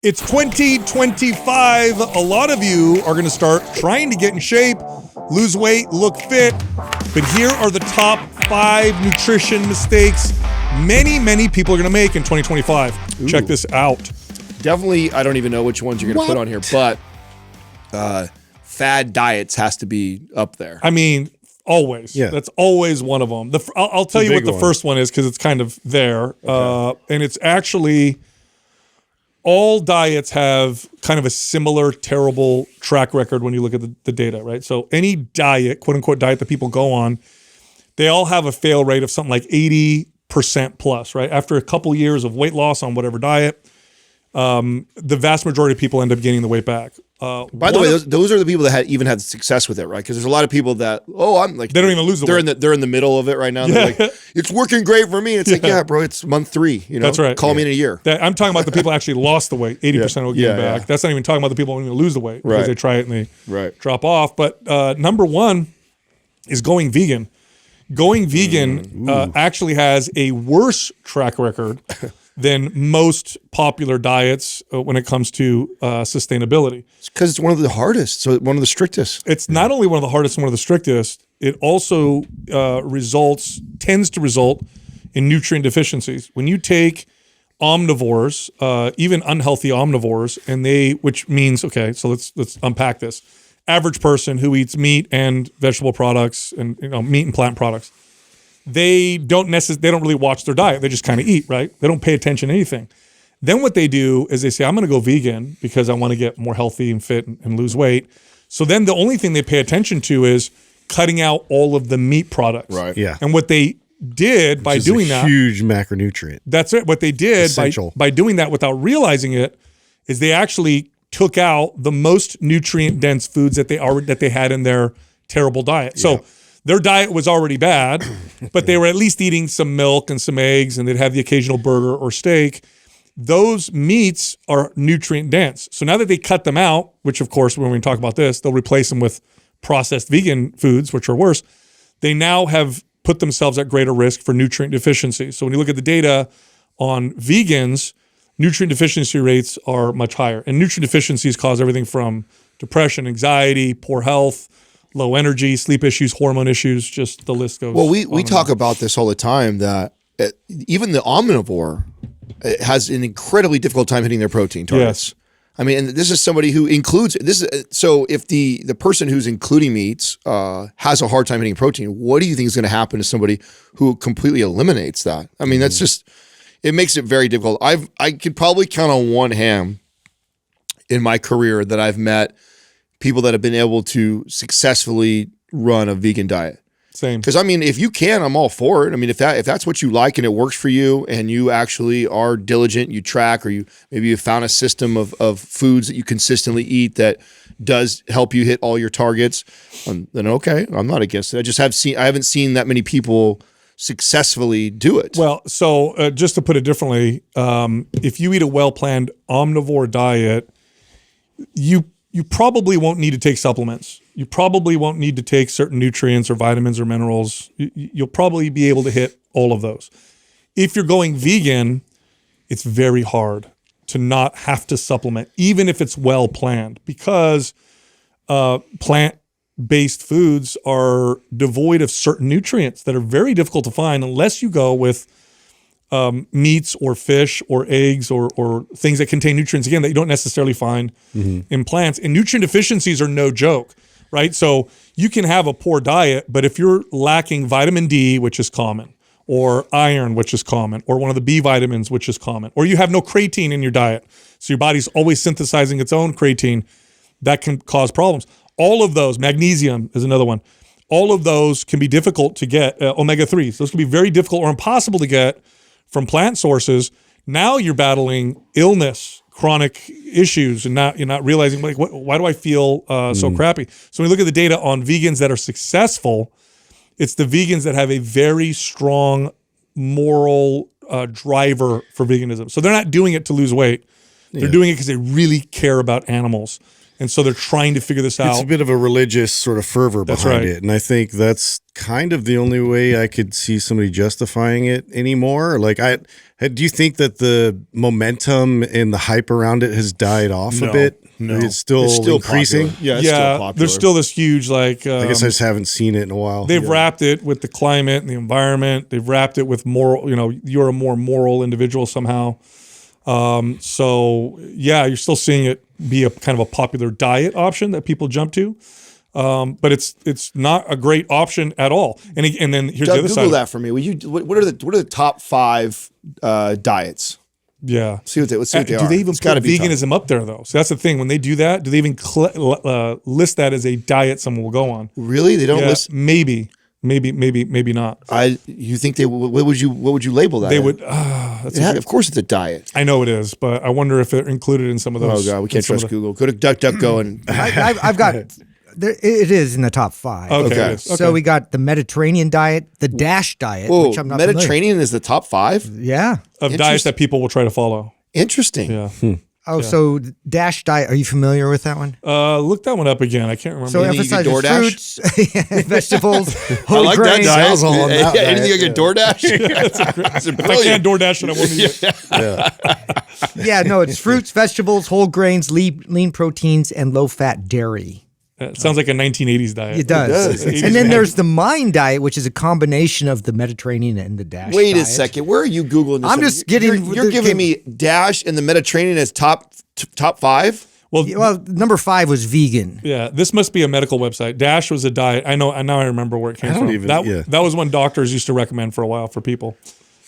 It's 2025. A lot of you are going to start trying to get in shape, lose weight, look fit. But here are the top 5 nutrition mistakes many people are going to make in 2025. Ooh. Check this out. Definitely, I don't even know which ones you're going to put on here, but fad diets has to be up there. I mean, always. Yeah. That's always one of them. I'll tell you what the first one is because it's kind of there. Okay. And it's actually... all diets have kind of a similar terrible track record when you look at the data, right? So any diet, quote unquote diet that people go on, they all have a fail rate of something like 80% plus, right? After a couple years of weight loss on whatever diet, the vast majority of people end up gaining the weight back. By the way, those are the people that even had success with it, right? Because there's a lot of people that, I'm like, they don't even lose the weight. They're in the middle of it right now. They're like, it's working great for me. It's like, yeah, bro, it's month 3. You know, that's right. Call me in a year. I'm talking about the people who actually lost the weight. 80% will gain back. That's not even talking about the people who are going to lose the weight because they try it and they drop off. But number 1 is going vegan. Going vegan actually has a worse track record than most popular diets when it comes to sustainability. It's because it's one of the hardest, so one of the strictest. It's not only one of the hardest and one of the strictest, it also tends to result in nutrient deficiencies. When you take omnivores, even unhealthy omnivores, which means, okay, so let's unpack this. Average person who eats meat and vegetable products and meat and plant products, they don't really watch their diet. They just kind of eat, right? They don't pay attention to anything. Then what they do is they say, I'm going to go vegan because I want to get more healthy and fit and lose weight. So then the only thing they pay attention to is cutting out all of the meat products. Right. Yeah. And what they did by doing that, huge macronutrient. That's it. What they did by doing that without realizing it is they actually took out the most nutrient dense foods that they had in their terrible diet. Yeah. So their diet was already bad, but they were at least eating some milk and some eggs, and they'd have the occasional burger or steak. Those meats are nutrient dense. So now that they cut them out, which of course, when we talk about this, they'll replace them with processed vegan foods, which are worse. They now have put themselves at greater risk for nutrient deficiency. So when you look at the data on vegans, nutrient deficiency rates are much higher. And nutrient deficiencies cause everything from depression, anxiety, poor health, low energy, sleep issues, hormone issues, just the list goes. Well, we talk about this all the time that even the omnivore has an incredibly difficult time hitting their protein targets. Yes. I mean, and this is somebody who includes this. So if the person who's including meats has a hard time hitting protein, what do you think is going to happen to somebody who completely eliminates that? I mean, that's just, it makes it very difficult. I could probably count on one hand in my career that I've met people that have been able to successfusly run a vegan diet. Same. Because I mean, if you can, I'm all for it. I mean, if that's what you like and it works for you, and you actually are diligent, you track, or maybe you found a system of foods that you consistently eat that does help you hit all your targets, then okay, I'm not against it. I haven't seen that many people successfully do it. Well, so just to put it differently, if you eat a well-planned omnivore diet, you probably won't need to take supplements. You probably won't need to take certain nutrients or vitamins or minerals. You'll probably be able to hit all of those. If you're going vegan, it's very hard to not have to supplement, even if it's well planned, because plant-based foods are devoid of certain nutrients that are very difficult to find unless you go with meats or fish or eggs or things that contain nutrients, again, that you don't necessarily find in plants. And nutrient deficiencies are no joke, right? So you can have a poor diet, but if you're lacking vitamin D, which is common, or iron, which is common, or one of the B vitamins, which is common, or you have no creatine in your diet, so your body's always synthesizing its own creatine, that can cause problems. All of those, magnesium is another one, all of those can be difficult to get, omega-3s. Those can be very difficult or impossible to get from plant sources. Now you're battling illness, chronic issues, and you're not realizing, like, why do I feel so crappy? So when you look at the data on vegans that are successful, it's the vegans that have a very strong moral driver for veganism. So they're not doing it to lose weight. They're doing it because they really care about animals. And so they're trying to figure this out. It's a bit of a religious sort of fervor behind it. And I think that's kind of the only way I could see somebody justifying it anymore. Like, do you think that the momentum and the hype around it has died off a bit? No, it's still increasing. Popular. Yeah, it's still popular. There's still this huge like. I guess I just haven't seen it in a while. They've wrapped it with the climate and the environment. They've wrapped it with moral. You're a more moral individual somehow. So yeah, you're still seeing it be a kind of a popular diet option that people jump to. But it's not a great option at all. And then here's Doug, the other side. Google that for me. What are the top 5 diets? Yeah. Let's see what they are. Do they even It's put gotta be veganism up there though? So that's the thing. When they do that, do they even list that as a diet someone will go on? Really? They don't list. Maybe not. You think they? What would you label that? They in? would. Of course, it's a diet. I know it is, but I wonder if they're included in some of those. Oh god, we can't trust Google. Go to DuckDuckGo and. I've got. It is in the top 5. Okay. So we got the Mediterranean diet, the DASH diet, Whoa, which I'm not Mediterranean is the top 5. Yeah. Of diets that people will try to follow. Interesting. Yeah. So DASH diet. Are you familiar with that one? Look that one up again. I can't remember. So Anything you get emphasizes fruits, vegetables, whole I like grains. that diet. all on that Anything diet, like a DoorDash? It's if I can't DoorDash it, I won't eat it. Yeah, no, it's fruits, vegetables, whole grains, lean proteins, and low-fat dairy. It sounds like a 1980s diet. It does. And then there's the MIND diet, which is a combination of the Mediterranean and the DASH Wait diet. a second. Where are you Googling this? I'm just getting- You're giving me DASH and the Mediterranean as top 5? Well, number 5 was vegan. Yeah, this must be a medical website. DASH was a diet. I know. Now I remember where it came from. That was one doctors used to recommend for a while for people.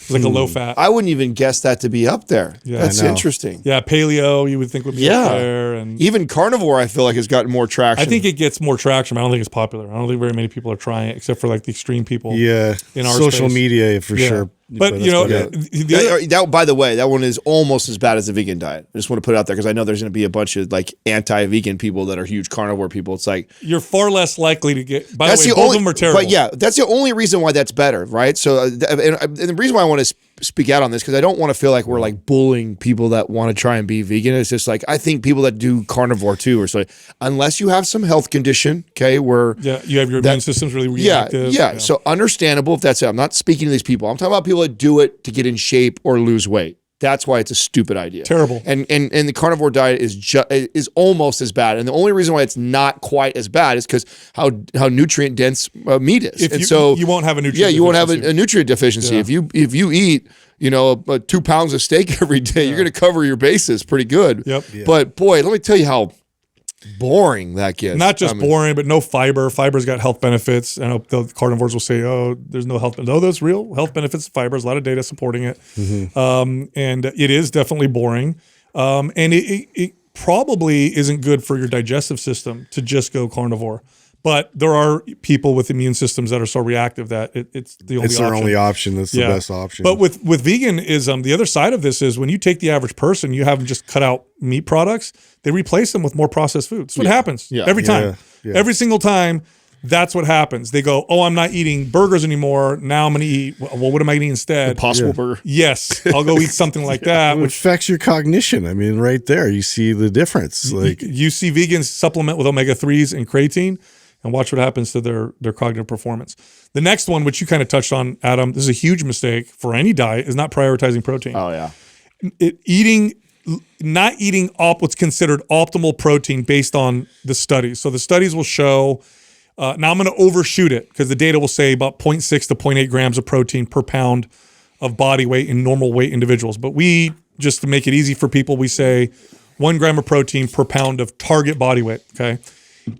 It's like a low fat. I wouldn't even guess that to be up there. Yeah, that's interesting. Yeah, paleo you would think would be up there, and even carnivore I feel like has gotten more traction. I think it gets more traction. But I don't think it's popular. I don't think very many people are trying it, except for like the extreme people. Yeah, in our social space. media for sure. But that, by the way, that one is almost as bad as the vegan diet. I just want to put it out there because I know there's going to be a bunch of like anti-vegan people that are huge carnivore people. It's like you're far less likely to get. By that's the way, both of them are terrible. But yeah, that's the only reason why that's better, right? So, and the reason why I want to speak out on this because I don't want to feel like we're like bullying people that want to try and be vegan. It's just like I think people that do carnivore too are so unless you have some health condition, okay, where you have your immune system's really reactive. Yeah. So understandable if that's it. I'm not speaking to these people. I'm talking about people that do it to get in shape or lose weight. That's why it's a stupid idea. Terrible. And the carnivore diet is almost as bad. And the only reason why it's not quite as bad is because how nutrient dense meat is. You won't have a nutrient. Yeah, you won't have a nutrient deficiency. Yeah. If you eat 2 pounds of steak every day, you're going to cover your bases pretty good. Yep. Yeah. But boy, let me tell you how boring that gets. Not just boring, but no fiber. Fiber's got health benefits. I know the carnivores will say, "Oh, there's no health." No, there's real health benefits. Fibers, a lot of data supporting it, and it is definitely boring. And it probably isn't good for your digestive system to just go carnivore. But there are people with immune systems that are so reactive that it's the only option. It's their only option. That's the best option. But with veganism, the other side of this is when you take the average person, you have them just cut out meat products, they replace them with more processed foods. That's what happens every time. Yeah. Every single time, that's what happens. They go, oh, I'm not eating burgers anymore. Now I'm going to eat, well, what am I eating instead? Impossible Burger. Yes. I'll go eat something like that. It affects your cognition. I mean, right there, you see the difference. Like you see vegans supplement with omega-3s and creatine, and watch what happens to their cognitive performance. The next one, which you kind of touched on, Adam, this is a huge mistake for any diet, is not prioritizing protein. Oh, yeah. Not eating what's considered optimal protein based on the studies. So the studies will show, now I'm going to overshoot it because the data will say about 0.6 to 0.8 grams of protein per pound of body weight in normal weight individuals. But we, just to make it easy for people, we say 1 gram of protein per pound of target body weight, okay?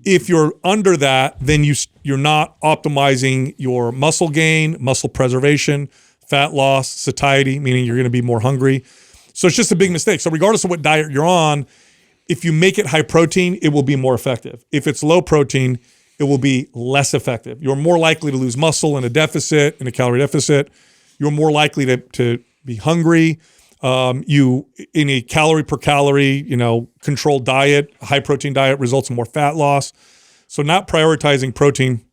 If you're under that, then you're not optimizing your muscle gain, muscle preservation, fat loss, satiety, meaning you're going to be more hungry. So it's just a big mistake. So regardless of what diet you're on, if you make it high protein, it will be more effective. If it's low protein, it will be less effective. You're more likely to lose muscle in a deficit, in a calorie deficit. You're more likely to be hungry. You in a calorie per calorie, controlled diet, high protein diet results in more fat loss. So not prioritizing protein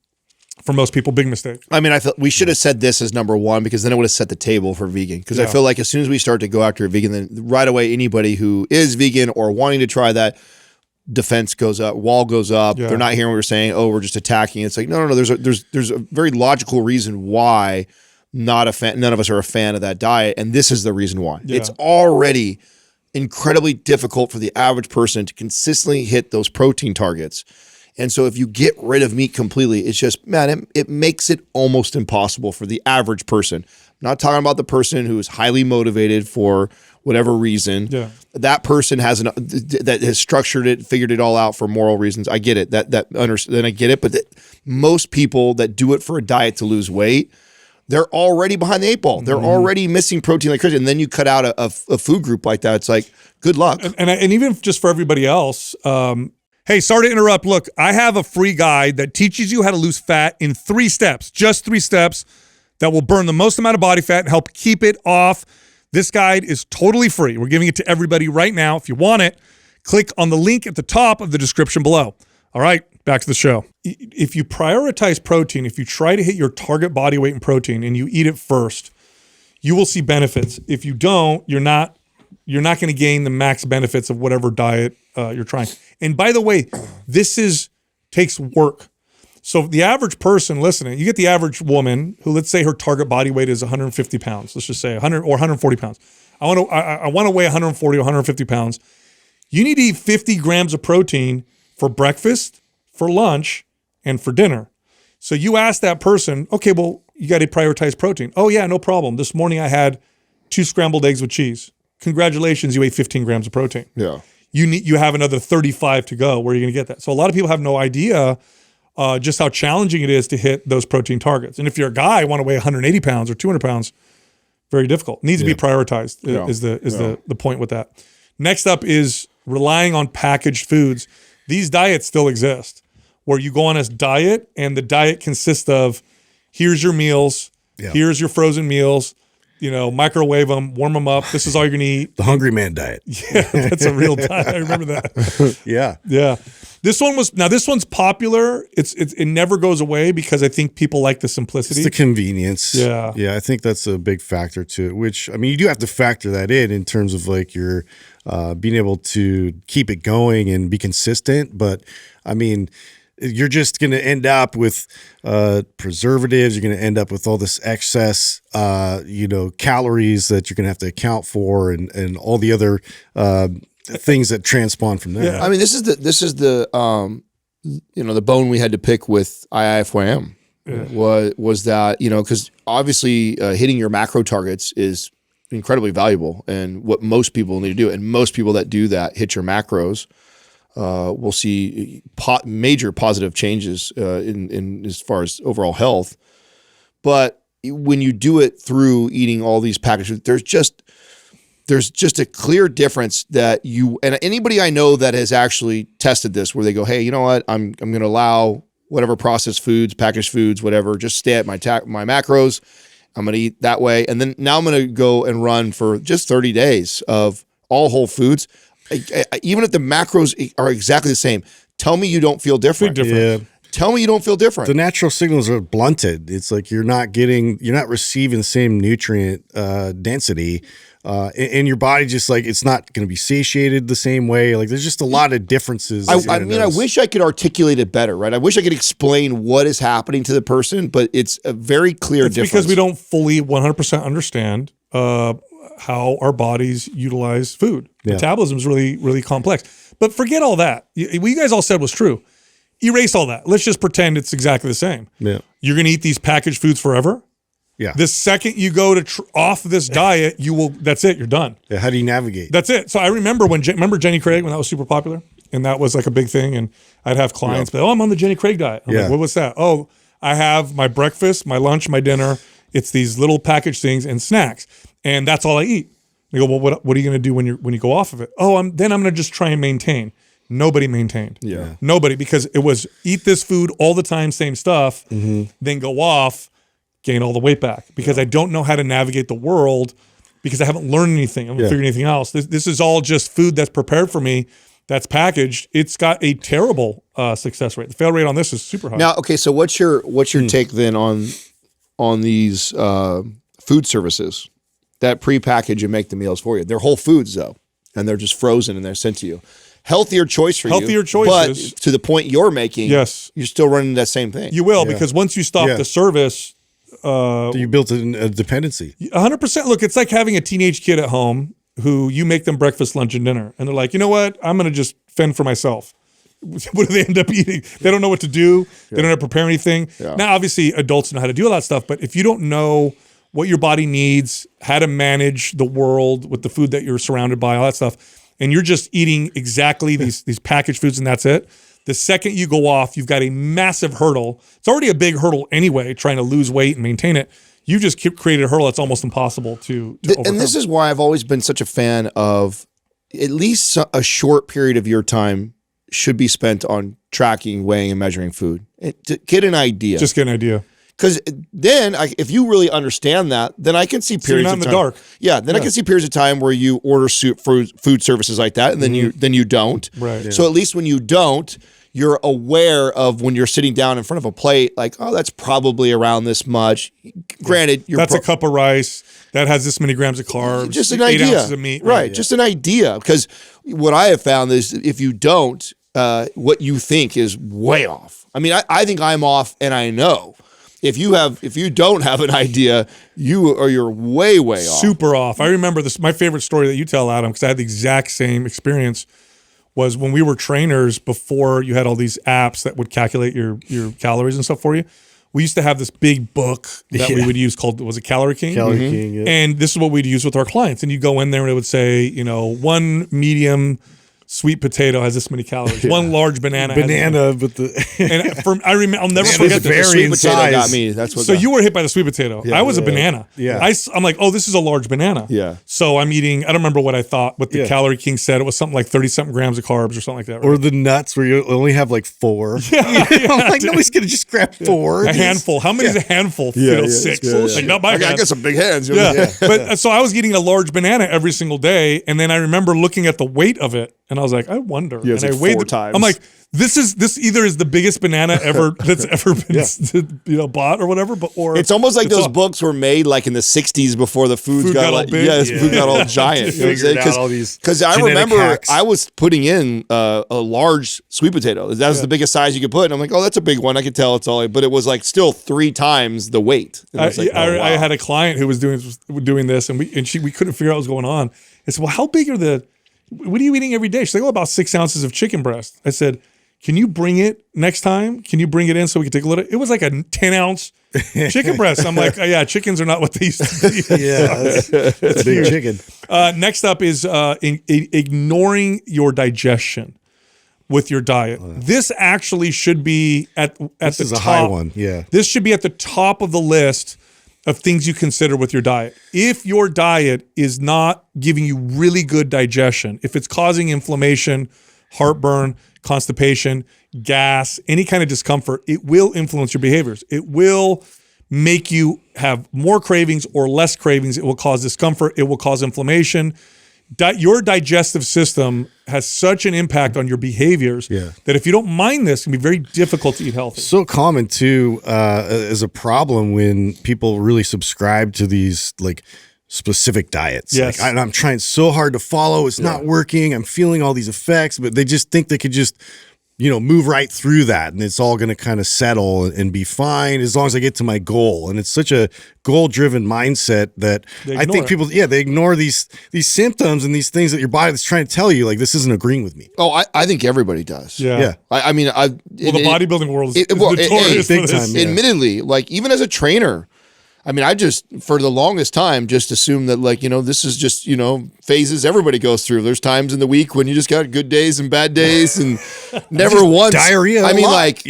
for most people, big mistake. I mean, I feel we should have said this as number one because then it would have set the table for vegan. Because I feel like as soon as we start to go after a vegan, then right away anybody who is vegan or wanting to try that, defense goes up, wall goes up. Yeah. They're not hearing what we're saying. Oh, we're just attacking. It's like, no. There's a very logical reason why none of us are a fan of that diet. And this is the reason why. Yeah. It's already incredibly difficult for the average person to consistently hit those protein targets. And so if you get rid of meat completely, it's just, man, it makes it almost impossible for the average person. I'm not talking about the person who is highly motivated for whatever reason. Yeah. That person that has structured it, figured it all out for moral reasons. I get it. Then I get it. But most people that do it for a diet to lose weight, they're already behind the 8 ball. They're already missing protein like crazy. And then you cut out a food group like that. It's like, good luck. And even just for everybody else, hey, sorry to interrupt. Look, I have a free guide that teaches you how to lose fat in 3 steps, just 3 steps that will burn the most amount of body fat and help keep it off. This guide is totally free. We're giving it to everybody right now. If you want it, click on the link at the top of the description below. All right, back to the show. If you prioritize protein, if you try to hit your target body weight in protein and you eat it first, you will see benefits. If you don't, you're not going to gain the max benefits of whatever diet you're trying. And by the way, this takes work. So the average person listening, you get the average woman who, let's say her target body weight is 150 pounds. Let's just say 100 or 140 pounds. I want to weigh 140 or 150 pounds. You need to eat 50 grams of protein for breakfast, for lunch, and for dinner. So you ask that person, okay, well, you got to prioritize protein. Oh yeah, no problem. This morning I had 2 scrambled eggs with cheese. Congratulations, you ate 15 grams of protein. Yeah. You have another 35 to go. Where are you going to get that? So a lot of people have no idea just how challenging it is to hit those protein targets. And if you're a guy, want to weigh 180 pounds or 200 pounds, very difficult. Needs to be prioritized is the point with that. Next up is relying on packaged foods. These diets still exist where you go on a diet and the diet consists of, here's your meals, here's your frozen meals, microwave them, warm them up. This is all you're going to eat. The Hungry Man diet. Yeah, that's a real diet. I remember that. Yeah. This one's popular. It never goes away because I think people like the simplicity. It's the convenience. Yeah. Yeah, I think that's a big factor to it, which, I mean, you do have to factor that in terms of like your being able to keep it going and be consistent. But I mean, you're just going to end up with preservatives. You're going to end up with all this excess, calories that you're going to have to account for and all the other things that transpawn from there. Yeah. I mean, this is the the bone we had to pick with IIFYM was that, because obviously hitting your macro targets is incredibly valuable and what most people need to do. And most people that do that, hit your macros, we'll see major positive changes in as far as overall health. But when you do it through eating all these packaged, there's just a clear difference that and anybody I know that has actually tested this, where they go, hey, you know what, I'm going to allow whatever processed foods, packaged foods, whatever, just stay at my macros. I'm going to eat that way, and then now I'm going to go and run for just 30 days of all whole foods. Even if the macros are exactly the same, tell me you don't feel different. Yeah. Tell me you don't feel different. The natural signals are blunted. It's like you're not receiving the same nutrient density, and your body just like it's not going to be satiated the same way. Like there's just a lot of differences. I wish I could articulate it better, right? I wish I could explain what is happening to the person, but it's a very clear difference. Because we don't fully 100% understand how our bodies utilize food. Yeah. Metabolism is really, really complex. But forget all that. What you guys all said was true. Erase all that. Let's just pretend it's exactly the same. Yeah. You're going to eat these packaged foods forever. Yeah. The second you go to off this diet, that's it. You're done. Yeah. How do you navigate? That's it. So I remember remember Jenny Craig when that was super popular and that was like a big thing. And I'd have clients, but I'm on the Jenny Craig diet. I'm like, what was that? Oh, I have my breakfast, my lunch, my dinner. It's these little packaged things and snacks. And that's all I eat. They go, well, what are you going to do when you go off of it? Oh, then I'm going to just try and maintain. Nobody maintained. Yeah. Nobody, because it was eat this food all the time, same stuff, then go off, gain all the weight back. Because I don't know how to navigate the world because I haven't learned anything. I haven't figured anything else. This is all just food that's prepared for me, that's packaged. It's got a terrible success rate. The fail rate on this is super high. Now, okay, so what's your take then on these food services that prepackage and make the meals for you? They're whole foods though, and they're just frozen and they're sent to you. healthier choice for you. Healthier choices. But to the point you're making, yes, you're still running that same thing. You will, because once you stop the service, you built a dependency. 100%. Look, it's like having a teenage kid at home who you make them breakfast, lunch, and dinner. And they're like, you know what? I'm going to just fend for myself. What do they end up eating? They don't know what to do. They don't know how to prepare anything. Yeah. Now, obviously, adults know how to do all that stuff. But if you don't know what your body needs, how to manage the world with the food that you're surrounded by, all that stuff, and you're just eating exactly these packaged foods and that's it, the second you go off, you've got a massive hurdle. It's already a big hurdle anyway, trying to lose weight and maintain it. You just created a hurdle that's almost impossible to overcome. And this is why I've always been such a fan of at least a short period of your time should be spent on tracking, weighing, and measuring food. To get an idea. Just get an idea. Because then, if you really understand that, then I can see periods so you're not in the dark. Yeah, then I can see periods of time where you order food services like that, and then you don't. Right. Yeah. So at least when you don't, you're aware of when you're sitting down in front of a plate, like, oh, that's probably around this much. Granted, that's a cup of rice that has this many grams of carbs. Just an 8 idea. ounces of meat. Right. Just an idea. Because what I have found is if you don't, what you think is way off. I mean, I think I'm off, and I know. If you don't have an idea, you're way off. Super off. I remember this. My favorite story that you tell, Adam, because I had the exact same experience, was when we were trainers before you had all these apps that would calculate your calories and stuff for you. We used to have this big book that we would use called, was it Calorie King? Calorie King, yeah. And this is what we'd use with our clients. And you go in there and it would say, one medium sweet potato has this many calories. Yeah. One large banana. But I remember. I'll never forget the sweet potato got me. That's what. So you were hit by the sweet potato. Yeah, I was a banana. Yeah. I'm like, oh, this is a large banana. Yeah. So I'm eating. I don't remember what I thought. What the Calorie King said. It was something like 30-something grams of carbs or something like that. Right? Or the nuts where you only have like 4. Yeah. I'm like, nobody's gonna just grab 4. A handful. How many is a handful? 6. Like not my I got some big hands. Yeah. But so I was eating a large banana every single day, and then I remember looking at the weight of it, and I was like, I wonder. Yeah, and I weighed 4 times. I'm like, this either is the biggest banana ever that's ever been bought or whatever, or it's almost like those books were made like in the 60s before the food got all big. Food got all giant. Because I remember hacks. I was putting in a large sweet potato. That was the biggest size you could put. And I'm like, oh, that's a big one. I could tell it's all, but it was like still 3 times the weight. And I had a client who was doing this, and we couldn't figure out what was going on. I said, well, how big are what are you eating every day? She's like, oh, about 6 ounces of chicken breast. I said, can you bring it next time? Can you bring it in so we can take a look? It was like a 10-ounce chicken breast. I'm like, oh, yeah, chickens are not what they used to be. Yeah, that's a big chicken. Next up is ignoring your digestion with your diet. This actually should be at the top. This is a high one, yeah. This should be at the top of the list of things you consider with your diet. If your diet is not giving you really good digestion, if it's causing inflammation, heartburn, constipation, gas, any kind of discomfort, it will influence your behaviors. It will make you have more cravings or less cravings. It will cause discomfort. It will cause inflammation. Your digestive system has such an impact on your behaviors that if you don't mind this, it can be very difficult to eat healthy. So common too, as a problem when people really subscribe to these like specific diets. Yes. Like, I'm trying so hard to follow. It's not working. I'm feeling all these effects, but they just think they could just, move right through that and it's all going to kind of settle and be fine as long as I get to my goal. And it's such a goal-driven mindset that I think people, they ignore these symptoms and these things that your body is trying to tell you, like, this isn't agreeing with me. Oh, I think everybody does. Yeah. I mean, the bodybuilding world is notorious big for this. time. Yeah. Admittedly, like even as a trainer, I mean, I just, for the longest time, just assumed that, like, this is just, phases everybody goes through. There's times in the week when you just got good days and bad days and never once. Diarrhea. I mean, like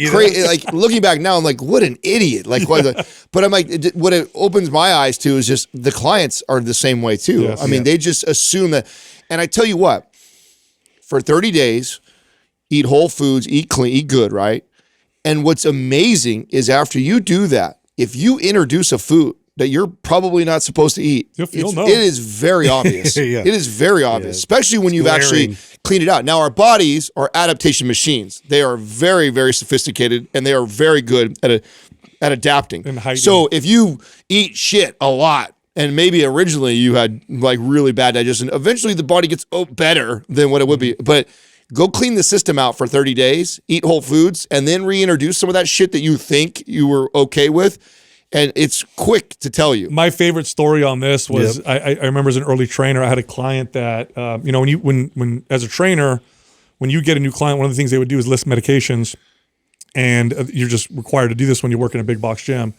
looking back now, I'm like, what an idiot. Like, but I'm like, what it opens my eyes to is just the clients are the same way too. Yes, I mean, they just assume that. And I tell you what, for 30 days, eat whole foods, eat clean, eat good, right? And what's amazing is after you do that, if you introduce a food that you're probably not supposed to eat, you'll know. It is very obvious. It is very obvious, especially when you've actually cleaned it out. Now, our bodies are adaptation machines. They are very, very sophisticated, and they are very good at adapting. So if you eat shit a lot, and maybe originally you had like really bad digestion, eventually the body gets better than what it would be. But Go clean the system out for 30 days, eat whole foods, and then reintroduce some of that shit that you think you were okay with. And it's quick to tell you. My favorite story on this was I remember as an early trainer, I had a client that when as a trainer, when you get a new client, one of the things they would do is list medications, and you're just required to do this when you work in a big box gym.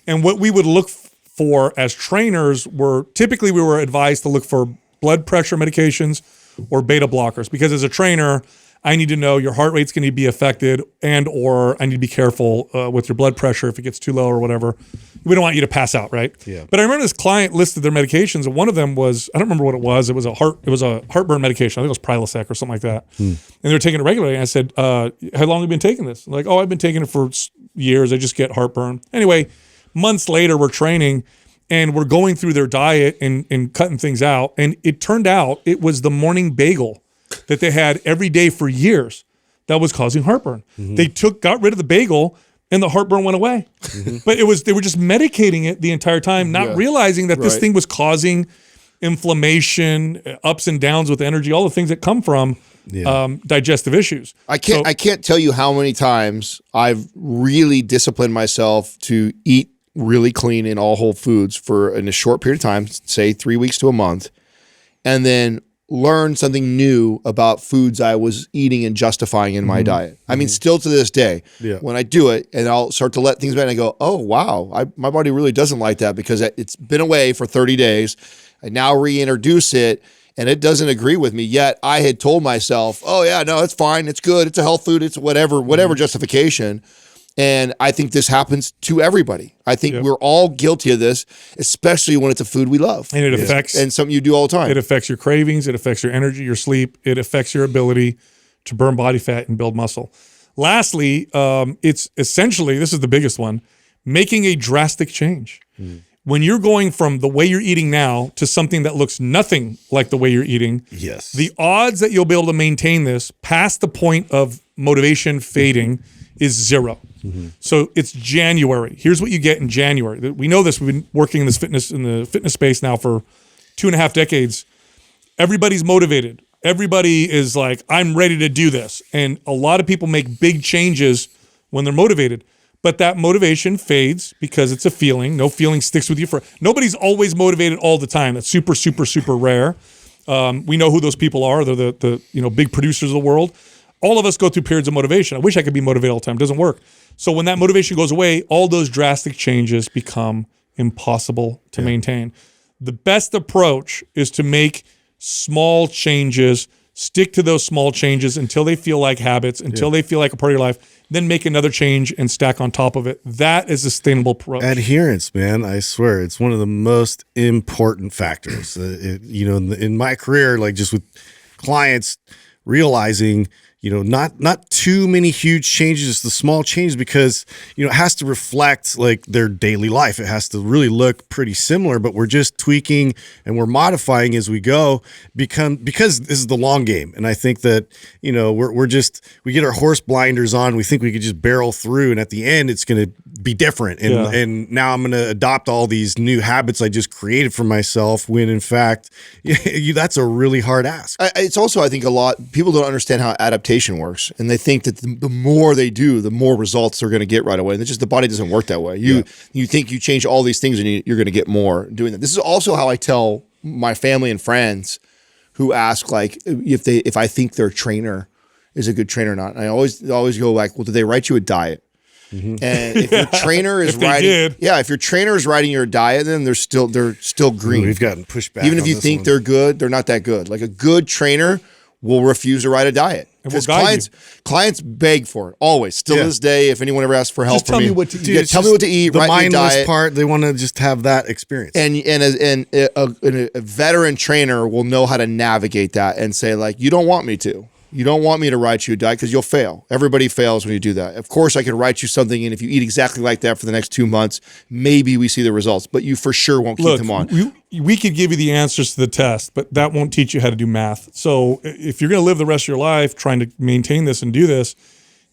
And what we would look for as trainers were typically we were advised to look for blood pressure medications or beta blockers, because as a trainer, I need to know your heart rate's going to be affected, and or I need to be careful with your blood pressure if it gets too low or whatever. We don't want you to pass out, right? Yeah. But I remember this client listed their medications, and one of them was, I don't remember what it was. It was a heartburn medication. I think it was Prilosec or something like that. And they were taking it regularly. And I said, "How long have you been taking this?" Like, "Oh, I've been taking it for years. I just get heartburn." Anyway, months later, we're training, and we're going through their diet and cutting things out, and it turned out it was the morning bagel that they had every day for years that was causing heartburn. They got rid of the bagel, and the heartburn went away. But they were just medicating it the entire time, not realizing that this thing was causing inflammation, ups and downs with energy, all the things that come from digestive issues. I can't tell you how many times I've really disciplined myself to eat really clean in all whole foods in a short period of time, say 3 weeks to a month, and then learn something new about foods I was eating and justifying in my diet. I mean, still to this day, when I do it and I'll start to let things back and I go, oh, wow, my body really doesn't like that because it's been away for 30 days. I now reintroduce it and it doesn't agree with me. Yet I had told myself, oh yeah, no, it's fine. It's good. It's a health food. It's whatever justification. And I think this happens to everybody. I think we're all guilty of this, especially when it's a food we love. And it affects... And something you do all the time. It affects your cravings. It affects your energy, your sleep. It affects your ability to burn body fat and build muscle. Lastly, it's essentially, this is the biggest one, making a drastic change. When you're going from the way you're eating now to something that looks nothing like the way you're eating, the odds that you'll be able to maintain this past the point of motivation fading is zero. So it's January. Here's what you get in January. We know this. We've been working in the fitness space now for 2.5 decades. Everybody's motivated. Everybody is like, I'm ready to do this. And a lot of people make big changes when they're motivated. But that motivation fades because it's a feeling. No feeling sticks with you nobody's always motivated all the time. That's super, super, super rare. We know who those people are. They're the big producers of the world. All of us go through periods of motivation. I wish I could be motivated all the time. It doesn't work. So when that motivation goes away, all those drastic changes become impossible to maintain. The best approach is to make small changes, stick to those small changes until they feel like habits, until they feel like a part of your life, then make another change and stack on top of it. That is a sustainable approach. Adherence, man, I swear. It's one of the most important factors. In my career, like just with clients realizing, not too many huge changes, the small changes, because, it has to reflect like their daily life. It has to really look pretty similar, but we're just tweaking and we're modifying as we go because this is the long game. And I think that, we get our horse blinders on. We think we could just barrel through. And at the end, it's going to be different. And now I'm going to adopt all these new habits I just created for myself when in fact, that's a really hard ask. It's also, I think people don't understand how adaptation works, and they think that the more they do, the more results they're going to get right away. And it's just the body doesn't work that way. You think you change all these things and you're going to get more doing that. This is also how I tell my family and friends who ask like if I think their trainer is a good trainer or not. And I always go like, well, did they write you a diet? And if your trainer is if your trainer is writing your diet, then they're still green. We've gotten pushback. Even if you think they're good, they're not that good. Like a good trainer will refuse to write a diet. Because clients beg for it always. Still to this day, if anyone ever asks for help from me, tell me what to eat. Tell me what to eat. The write mindless me a diet. part, they want to just have that experience. And a veteran trainer will know how to navigate that and say like, you don't want me to. You don't want me to write you a diet because you'll fail. Everybody fails when you do that. Of course, I can write you something, and if you eat exactly like that for the next 2 months, maybe we see the results, but you for sure won't keep them on. We could give you the answers to the test, but that won't teach you how to do math. So if you're going to live the rest of your life trying to maintain this and do this,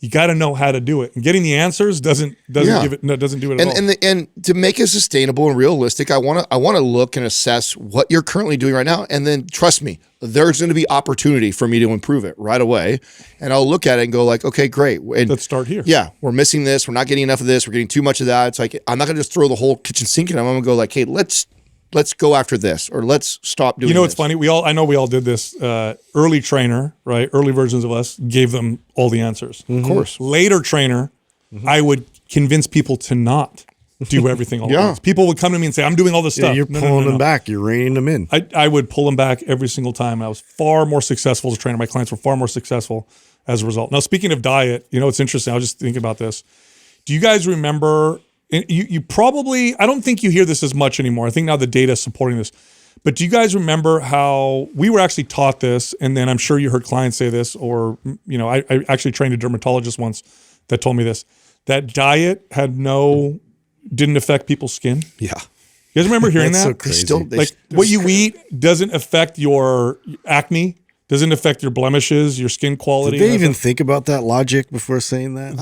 You got to know how to do it, and getting the answers doesn't give it. No, doesn't do it at all. And to make it sustainable and realistic, I want to look and assess what you're currently doing right now, and then trust me, there's going to be opportunity for me to improve it right away, and I'll look at it and go like, okay, great. And let's start here. Yeah, we're missing this. We're not getting enough of this. We're getting too much of that. It's like I'm not going to just throw the whole kitchen sink in. I'm going to go like, hey, let's go after this, or let's stop doing. It's funny. I know we all did this. Early trainer, right? Early versions of us gave them all the answers. Of course. Later trainer, I would convince people to not do everything all at once. People would come to me and say, "I'm doing all this stuff." You're pulling them back. You're reining them in. I would pull them back every single time. I was far more successful as a trainer. My clients were far more successful as a result. Now, speaking of diet, it's interesting. I was just thinking about this. Do you guys remember? You probably, I don't think you hear this as much anymore. I think now the data is supporting this. But do you guys remember how we were actually taught this? And then I'm sure you heard clients say this, or, I actually trained a dermatologist once that told me this, that diet didn't affect people's skin. Yeah. You guys remember hearing that? So crazy. What you eat doesn't affect your acne, doesn't affect your blemishes, your skin quality. Did they even think about that logic before saying that?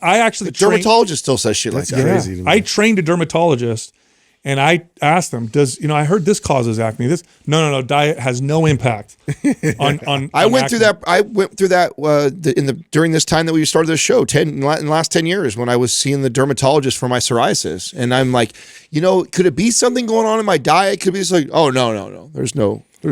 I actually dermatologist still says shit like that. Crazy to me. I trained a dermatologist, and I asked them, I heard this causes acne. No, diet has no impact on I went acne. through that during this time that we started this show in the last 10 years when I was seeing the dermatologist for my psoriasis, and I'm like, could it be something going on in my diet? Could it be just like, oh no, there's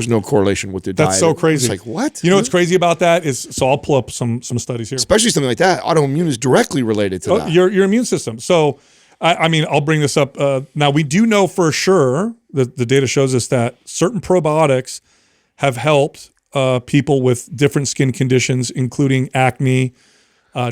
no correlation with the diet. That's so crazy. It's like, what? What's crazy about that is, so I'll pull up some studies here. Especially something like that. Autoimmune is directly related to that. Your immune system. So, I'll bring this up. Now, we do know for sure that the data shows us that certain probiotics have helped people with different skin conditions, including acne,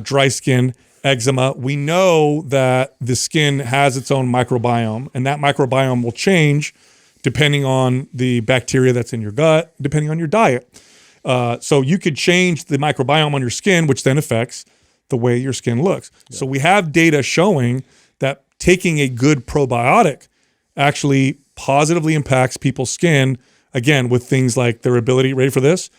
dry skin, eczema. We know that the skin has its own microbiome, and that microbiome will change depending on the bacteria that's in your gut, depending on your diet. So you could change the microbiome on your skin, which then affects the way your skin looks. Yeah. So we have data showing that taking a good probiotic actually positively impacts people's skin, again, with things like their ability, ready for this?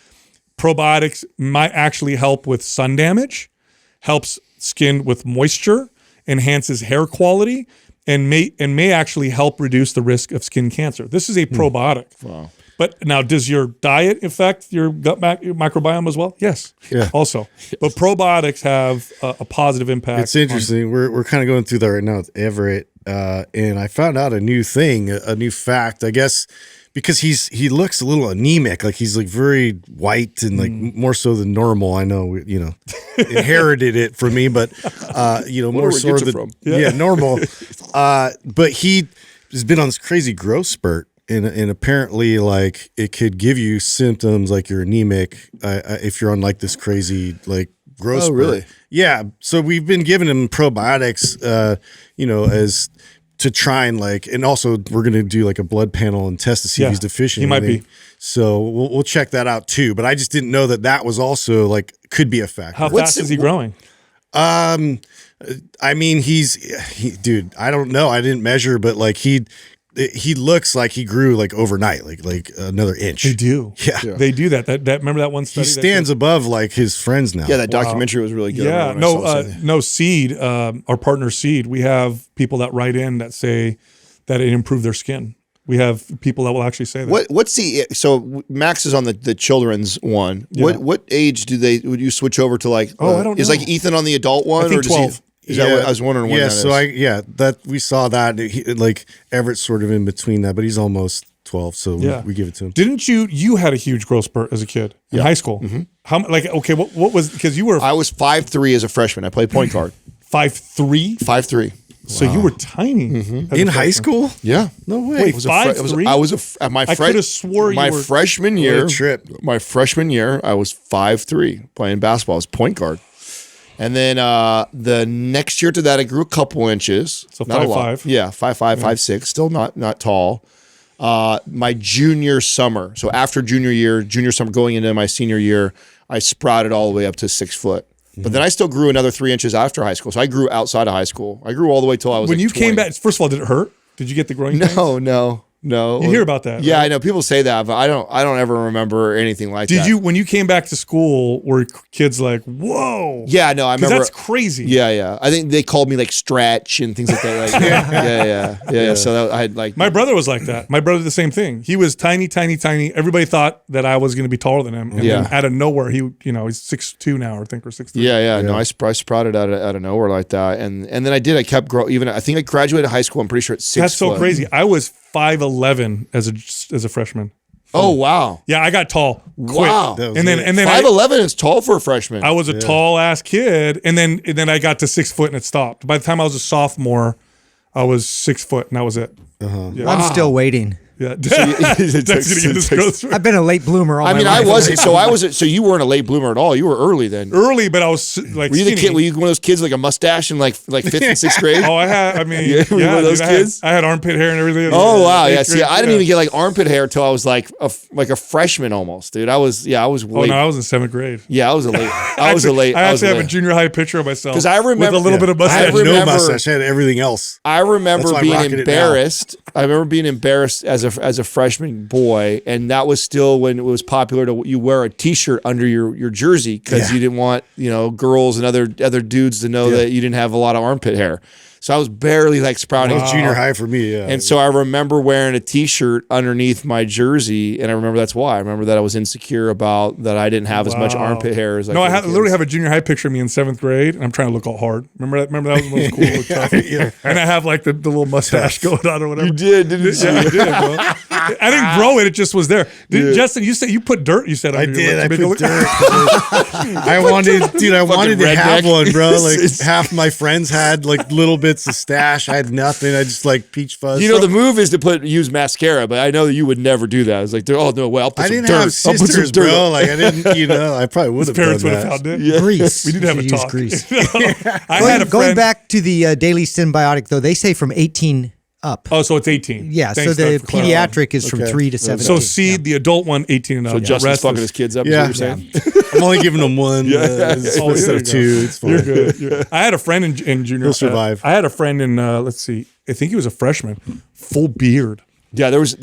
Probiotics might actually help with sun damage, helps skin with moisture, enhances hair quality, and may actually help reduce the risk of skin cancer. This is a probiotic. Wow. But now, does your diet affect your gut microbiome as well? Yes. Yeah. Also, but probiotics have a positive impact. It's interesting. We're kind of going through that right now with Everett, and I found out a new thing, a new fact. I guess because he looks a little anemic, like he's like very white and like more so than normal. I know, inherited it from me, but more so than normal. But he has been on this crazy growth spurt. And apparently, like, it could give you symptoms like you're anemic if you're on like this crazy like growth spurt. Really? Yeah. So we've been giving him probiotics, as to try and and also we're gonna do like a blood panel and test to see if he's deficient. He might be. So we'll check that out too. But I just didn't know that was also like could be a factor. How fast is he growing? I mean, dude, I don't know. I didn't measure, but like he looks like he grew like overnight, like another inch. They do. Yeah. They do that. That remember that one study? He stands above like his friends now. Yeah, that documentary was really good. Yeah, no Seed, our partner Seed, we have people that write in that say that it improved their skin. We have people that will actually say that. So Max is on the children's one. Yeah. What age would you switch over to like? I don't know. Is like Ethan on the adult one? I think 12. Is that what I was wondering? When yeah, that is. that we saw that like Everett's sort of in between that, but he's almost 12, so we give it to him. Didn't you had a huge growth spurt as a kid in high school? Mm-hmm. How what was, because you were? I was 5'3" as a freshman. I played point guard. 5'3"? 5'3". So you were tiny in high school? Yeah, no way. Wait, 5'3"? I could have swore my you were freshman year. Trip. My freshman year, I was 5'3" playing basketball. I was point guard. And then the next year to that, I grew a couple inches. So 5'5". Yeah, 5'5", 5'6". Still not tall. My junior summer, so after junior summer, going into my senior year, I sprouted all the way up to 6 foot. But then I still grew another 3 inches after high school. So I grew outside of high school. I grew all the way till I was When you 20. came back, first of all, did it hurt? Did you get the growing pains? No. No. You hear about that? Yeah, right? I know. People say that, but I don't ever remember anything like that. Did you, when you came back to school, were kids like, whoa? Yeah, no, I remember. That's crazy. Yeah. I think they called me like Stretch and things like that. Like, yeah. So I had like My brother was like that. My brother did the same thing. He was tiny. Everybody thought that I was going to be taller than him. And then out of nowhere, he's 6'2" now, I think, or 6'3". Yeah. No, I sprouted out of nowhere like that, and then I kept growing. Even I think I graduated high school. I'm pretty sure at 6 That's so foot. crazy. I was 5'11" as a freshman. Oh wow. Yeah, I got tall. Quick. Wow. And then 5'11" is tall for a freshman. I was a tall ass kid, and then I got to 6 foot and it stopped. By the time I was a sophomore, I was 6 foot, and that was it. Yeah. I'm still waiting. Yeah, That's gonna get this growth spurt. I've been a late bloomer all my life. I wasn't. So you weren't a late bloomer at all. You were early then. Early, but I was like. Were you the skinny. kid? Were you one of those kids with like a mustache in like 5th and 6th grade? Oh, I had. I mean, Yeah, were you one of those dude, kids? I had armpit hair and everything. Oh wow, yeah. 8th See, grade, I didn't even get like armpit hair until I was like a freshman almost, dude. I was Oh late. no, I was in 7th grade. Yeah, I was a late. I actually have a junior high picture of myself 'Cause I remember- with a little bit of I mustache. had no mustache. I had everything else. I remember That's why I'm being rocking it now. embarrassed. I remember being embarrassed as a freshman boy, and that was still when it was popular to you wear a T-shirt under your jersey because you didn't want girls and other dudes to know that you didn't have a lot of armpit hair. So I was barely like sprouting. It was junior high for me, yeah. And so I remember wearing a T-shirt underneath my jersey, and I remember that's why. I remember that I was insecure about that I didn't have as much armpit hair as I No, I could literally have a junior high picture of me in 7th grade, and I'm trying to look all hard. Remember that? Remember that was the most cool, look tough. And I have like the little mustache going on or whatever. You did, didn't you? Yeah, I did, bro. I didn't grow it; it just was there. Justin, you said you put dirt. You said I under your did. lip I to make it put look- dirt. I wanted to have redneck. one, bro. Like half my friends had like little bits of stash. I had nothing. I just like peach fuzz. You know, the move is to use mascara, but I know that you would never do that. It's like, oh no way, I'll put I some didn't dirt. have I'll put some sisters, dirt bro. on. Like I didn't. I probably would have done Parents would have that. found it. Grease. We need to have a You should use talk. grease. I had a Going friend. back to the Daily Symbiotic, though, they say from 18 up. Oh, so it's 18. Yeah, Thanks, so the Doug, for clarifying. pediatric is from 3 to 17. So seed the adult one 18 and up. So Justin's Rest fucking is- his kids up. Yeah. Is what you're saying? I'm only giving them one Oh, instead there of you go. 2. It's fine. You're good. I had a friend in junior. He'll survive. I had a friend in let's see. I think he was a freshman. Full beard. Yeah, there's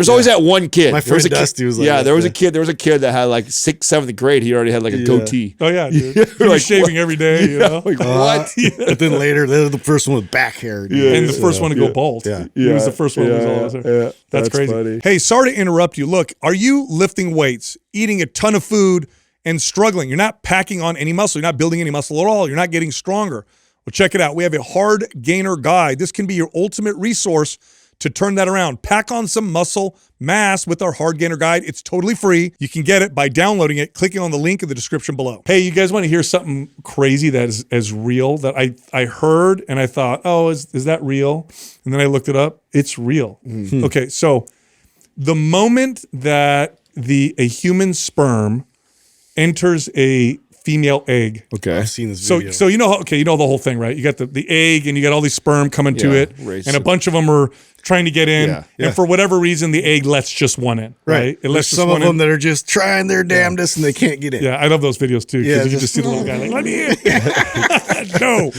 always that one kid. My There was friend a kid- Dusty was like yeah, that, there was a yeah. kid. There was a kid that had like 6th, 7th grade. He already had like a goatee. Oh yeah, dude. Yeah, He was like, shaving every day. You know. Like what? But then later, they're the first one with back hair. dude. And the first one to go bald. Yeah. He was the first one. Who was all this. Yeah. That's crazy. funny. Hey, sorry to interrupt you. Look, are you lifting weights, eating a ton of food, and struggling? You're not packing on any muscle. You're not building any muscle at all. You're not getting stronger. Well, check it out. We have a hard gainer guide. This can be your ultimate resource to turn that around. Pack on some muscle mass with our hard gainer guide. It's totally free. You can get it by downloading it, clicking on the link in the description below. Hey, you guys want to hear something crazy that is as real that I heard and I thought, oh, is that real? And then I looked it up. It's real. Okay, so the moment that a human sperm enters a female egg. Okay. I've seen this So video. you know the whole thing, right? You got the egg and you got all these sperm coming to Yeah, it, race and a it. bunch of them are trying to get in, Yeah. and for whatever reason, the egg lets just one in, right? It There's lets just some one of them in. that are just trying their damnedest and they can't get in. Yeah, I love those videos too because Yeah, you can just see the little guy like, let me in. No.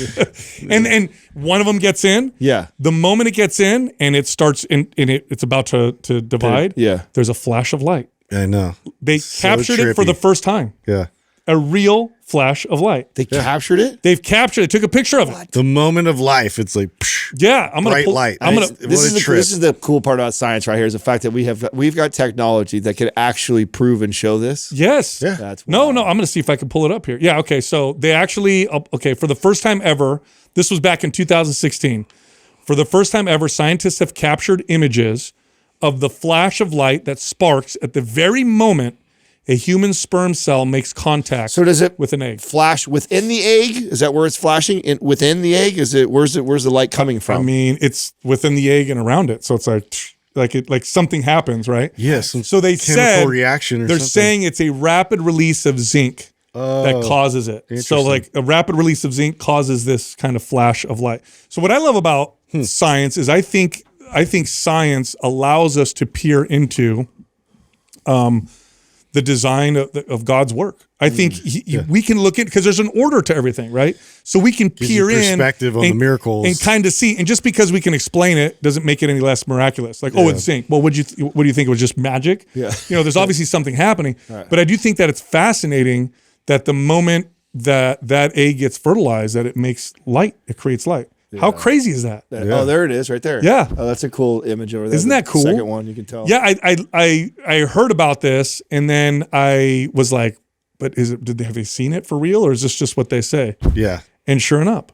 And one of them gets in. Yeah. The moment it gets in and it starts it's about to divide, Yeah. there's a flash of light. I know. They captured it for trippy. the first time. Yeah. A real flash of light. They captured it. They've captured it, took a picture of it. The moment of life, it's like, psh, Yeah, I'm gonna bright pull, light. I'm gonna. What This a is the trip. this is the cool part about science right here is the fact that we've got technology that can actually prove and show this. Yes. Yeah. That's No, wild. I'm going to see if I can pull it up here. Yeah. Okay. So they actually, okay, for the first time ever, this was back in 2016. For the first time ever, scientists have captured images of the flash of light that sparks at the very moment a human sperm cell makes contact So does it with an egg. flash within the egg? Is that where it's flashing? Within the egg? Is it where's the light coming from? I mean, it's within the egg and around it. So it's like something happens, right? Yes. Yeah, So they chemical said reaction or they're something. saying it's a rapid release of zinc that causes it. So interesting. like a rapid release of zinc causes this kind of flash of light. So what I love about science is I think science allows us to peer into the design of God's work. I think we can look at, because there's an order to everything, right? So we can peer in perspective on the miracles and kind of see. And just because we can explain it doesn't make it any less miraculous. Like, oh, it's zinc. Well, what do you think? It was just magic? Yeah. There's obviously something happening. Right. But I do think that it's fascinating that the moment that egg gets fertilized, that it makes light. It creates light. Yeah. How crazy is that? Oh, there it is, right there. Yeah. Oh, that's a cool image over there. Isn't that cool? The second one, you can tell. Yeah, I heard about this, and then I was like, but have they seen it for real, or is this just what they say? Yeah. And sure enough,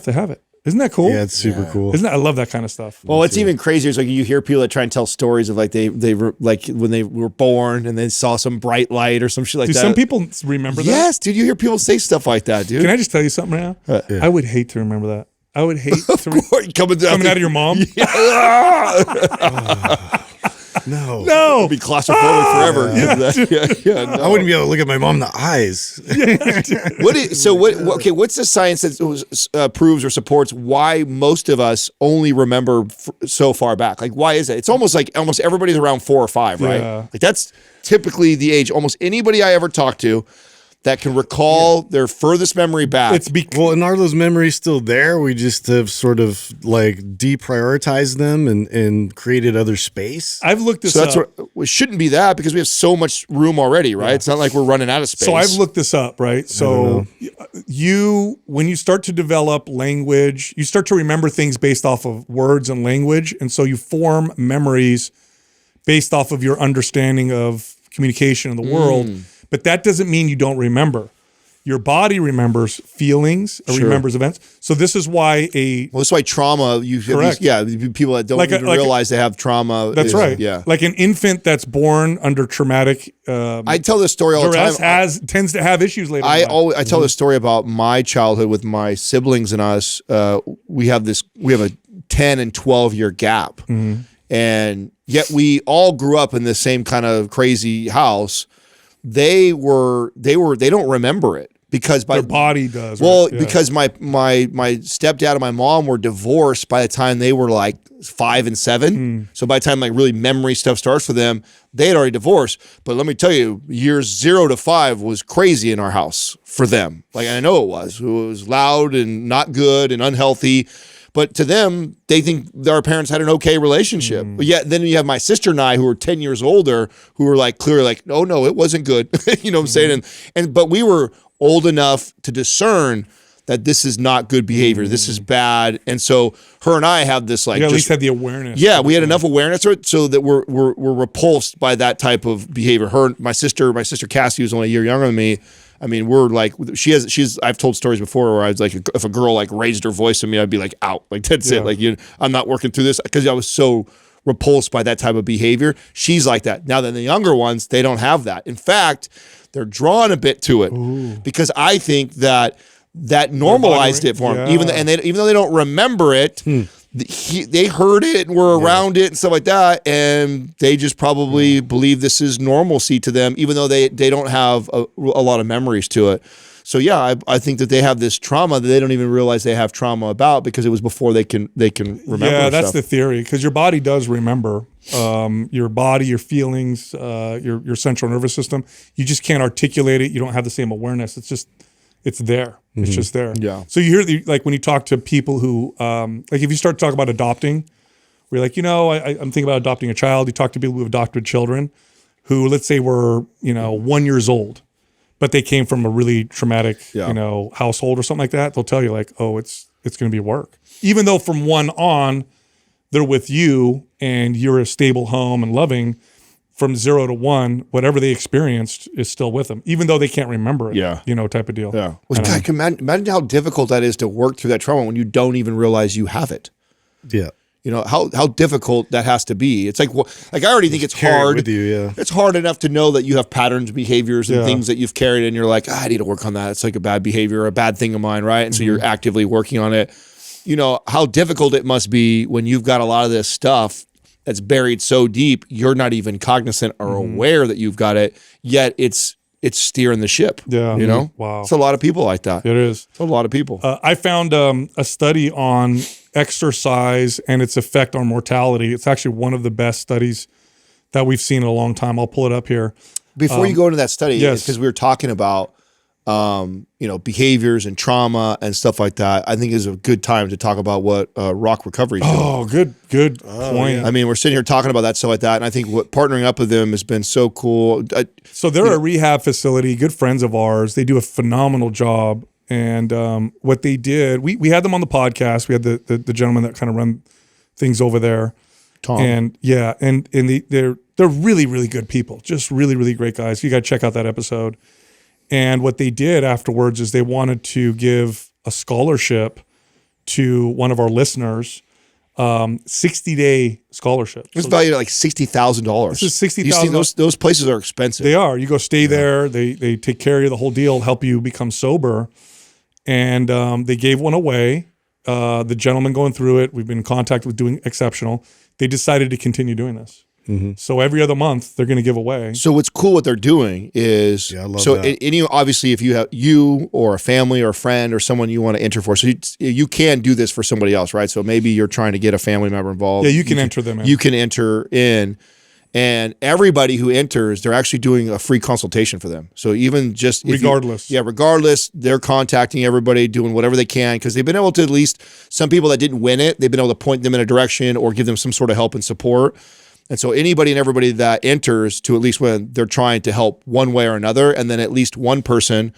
they have it. Isn't that cool? Yeah, it's super cool. I love that kind of stuff. Well, what's even crazier is like you hear people that try and tell stories of like they were like when they were born and they saw some bright light or some shit like that. Do some people remember that? Yes, dude. You hear people say stuff like that, dude. Can I just tell you something now? I would hate to remember that. I would hate coming out of your mom. No. It'd be claustrophobic forever. No. I wouldn't be able to look at my mom in the eyes. What's the science that proves or supports why most of us only remember so far back? Like, why is it? It's almost like almost everybody's around 4 or 5, right? Yeah. Like that's typically the age. Almost anybody I ever talked to that can recall their furthest memory back. Well, and are those memories still there? We just have sort of like deprioritized them and created other space. I've looked this up. It shouldn't be that because we have so much room already, right? Yeah. It's not like we're running out of space. So I've looked this up, right? So when you start to develop language, you start to remember things based off of words and language. And so you form memories based off of your understanding of communication in the world. But that doesn't mean you don't remember. Your body remembers feelings, remembers events. So this is why that's why trauma. Correct. People that don't even realize they have trauma. That's right. Yeah, like an infant that's born under traumatic. I tell this story all the time. Tends to have issues later. I tell this story about my childhood with my siblings and us. We have a 10 and 12 year gap, and yet we all grew up in the same kind of crazy house. They don't remember it because their body does. Well, because my stepdad and my mom were divorced by the time they were like 5 and 7. So by the time like really memory stuff starts for them, they had already divorced. But let me tell you, years 0 to 5 was crazy in our house for them. Like I know it was. It was loud and not good and unhealthy. But to them, they think our parents had an okay relationship. But yet then you have my sister and I who are 10 years older who were like clearly like, oh no, it wasn't good. You know what I'm saying? But we were old enough to discern that this is not good behavior. This is bad. And so her and I have this like at least had the awareness. Yeah, we had enough awareness so that we're repulsed by that type of behavior. My sister Cassie, who's only a year younger than me, I mean, we're like, I've told stories before where I was like, if a girl like raised her voice at me, I'd be like, out. Like, that's it. Like, I'm not working through this because I was so repulsed by that type of behavior. She's like that. Now, then the younger ones, they don't have that. In fact, they're drawn a bit to it because I think that normalized it for them. Even though they don't remember it, they heard it and were around it and stuff like that, and they just probably believe this is normalcy to them, even though they don't have a lot of memories to it. So I think that they have this trauma that they don't even realize they have trauma about because it was before they can remember. Yeah, that's the theory, because your body does remember. Your body, your feelings, your central nervous system. You just can't articulate it. You don't have the same awareness. It's there. It's just there. Yeah. So you hear like when you talk to people who like if you start to talk about adopting, where you're like, I'm thinking about adopting a child. You talk to people who have adopted children who, let's say, were 1 year old, but they came from a really traumatic household or something like that. They'll tell you like, oh, it's going to be work, even though from 1 on they're with you and you're a stable home and loving. From 0 to 1, whatever they experienced is still with them, even though they can't remember it. Yeah. Type of deal. Yeah. Well, God, imagine how difficult that is to work through that trauma when you don't even realize you have it. Yeah. How difficult that has to be. It's like I already think it's hard. With you, It's hard enough to know that you have patterns, behaviors, and things that you've carried, and you're like, I need to work on that. It's like a bad behavior, or a bad thing of mine, right? And so you're actively working on it. How difficult it must be when you've got a lot of this stuff that's buried so deep, you're not even cognizant or aware that you've got it, yet it's steering the ship. Yeah. Wow. It's a lot of people like that. It is. It's a lot of people. I found a study on exercise and its effect on mortality. It's actually one of the best studies that we've seen in a long time. I'll pull it up here. Before you go into that study, yes. because we were talking about behaviors and trauma and stuff like that, I think is a good time to talk about what Rock Recovery is doing. Oh, good point. Yeah. I mean, we're sitting here talking about that stuff like that, and I think partnering up with them has been so cool. So they're a rehab facility, good friends of ours. They do a phenomenal job. And what they did, we had them on the podcast. We had the gentleman that kind of run things over there. Tom. And they're really, really good people. Just really, really great guys. You got to check out that episode. And what they did afterwards is they wanted to give a scholarship to one of our listeners, 60-day scholarship. It's valued at like $60,000. This is $60,000. Those places are expensive. They are. You go stay there. They take care of you the whole deal, help you become sober. And they gave one away. The gentleman going through it, we've been in contact with doing exceptional. They decided to continue doing this. Mm-hmm. So every other month they're going to give away. So what's cool what they're doing is obviously if you have you or a family or a friend or someone you want to enter for, so you can do this for somebody else, right? So maybe you're trying to get a family member involved. Yeah, you can enter them in. You can enter in, and everybody who enters, they're actually doing a free consultation for them. So even just regardless, they're contacting everybody, doing whatever they can, because they've been able to, at least some people that didn't win it, they've been able to point them in a direction or give them some sort of help and support. And so anybody and everybody that enters to at least win, they're trying to help one way or another, and then at least one person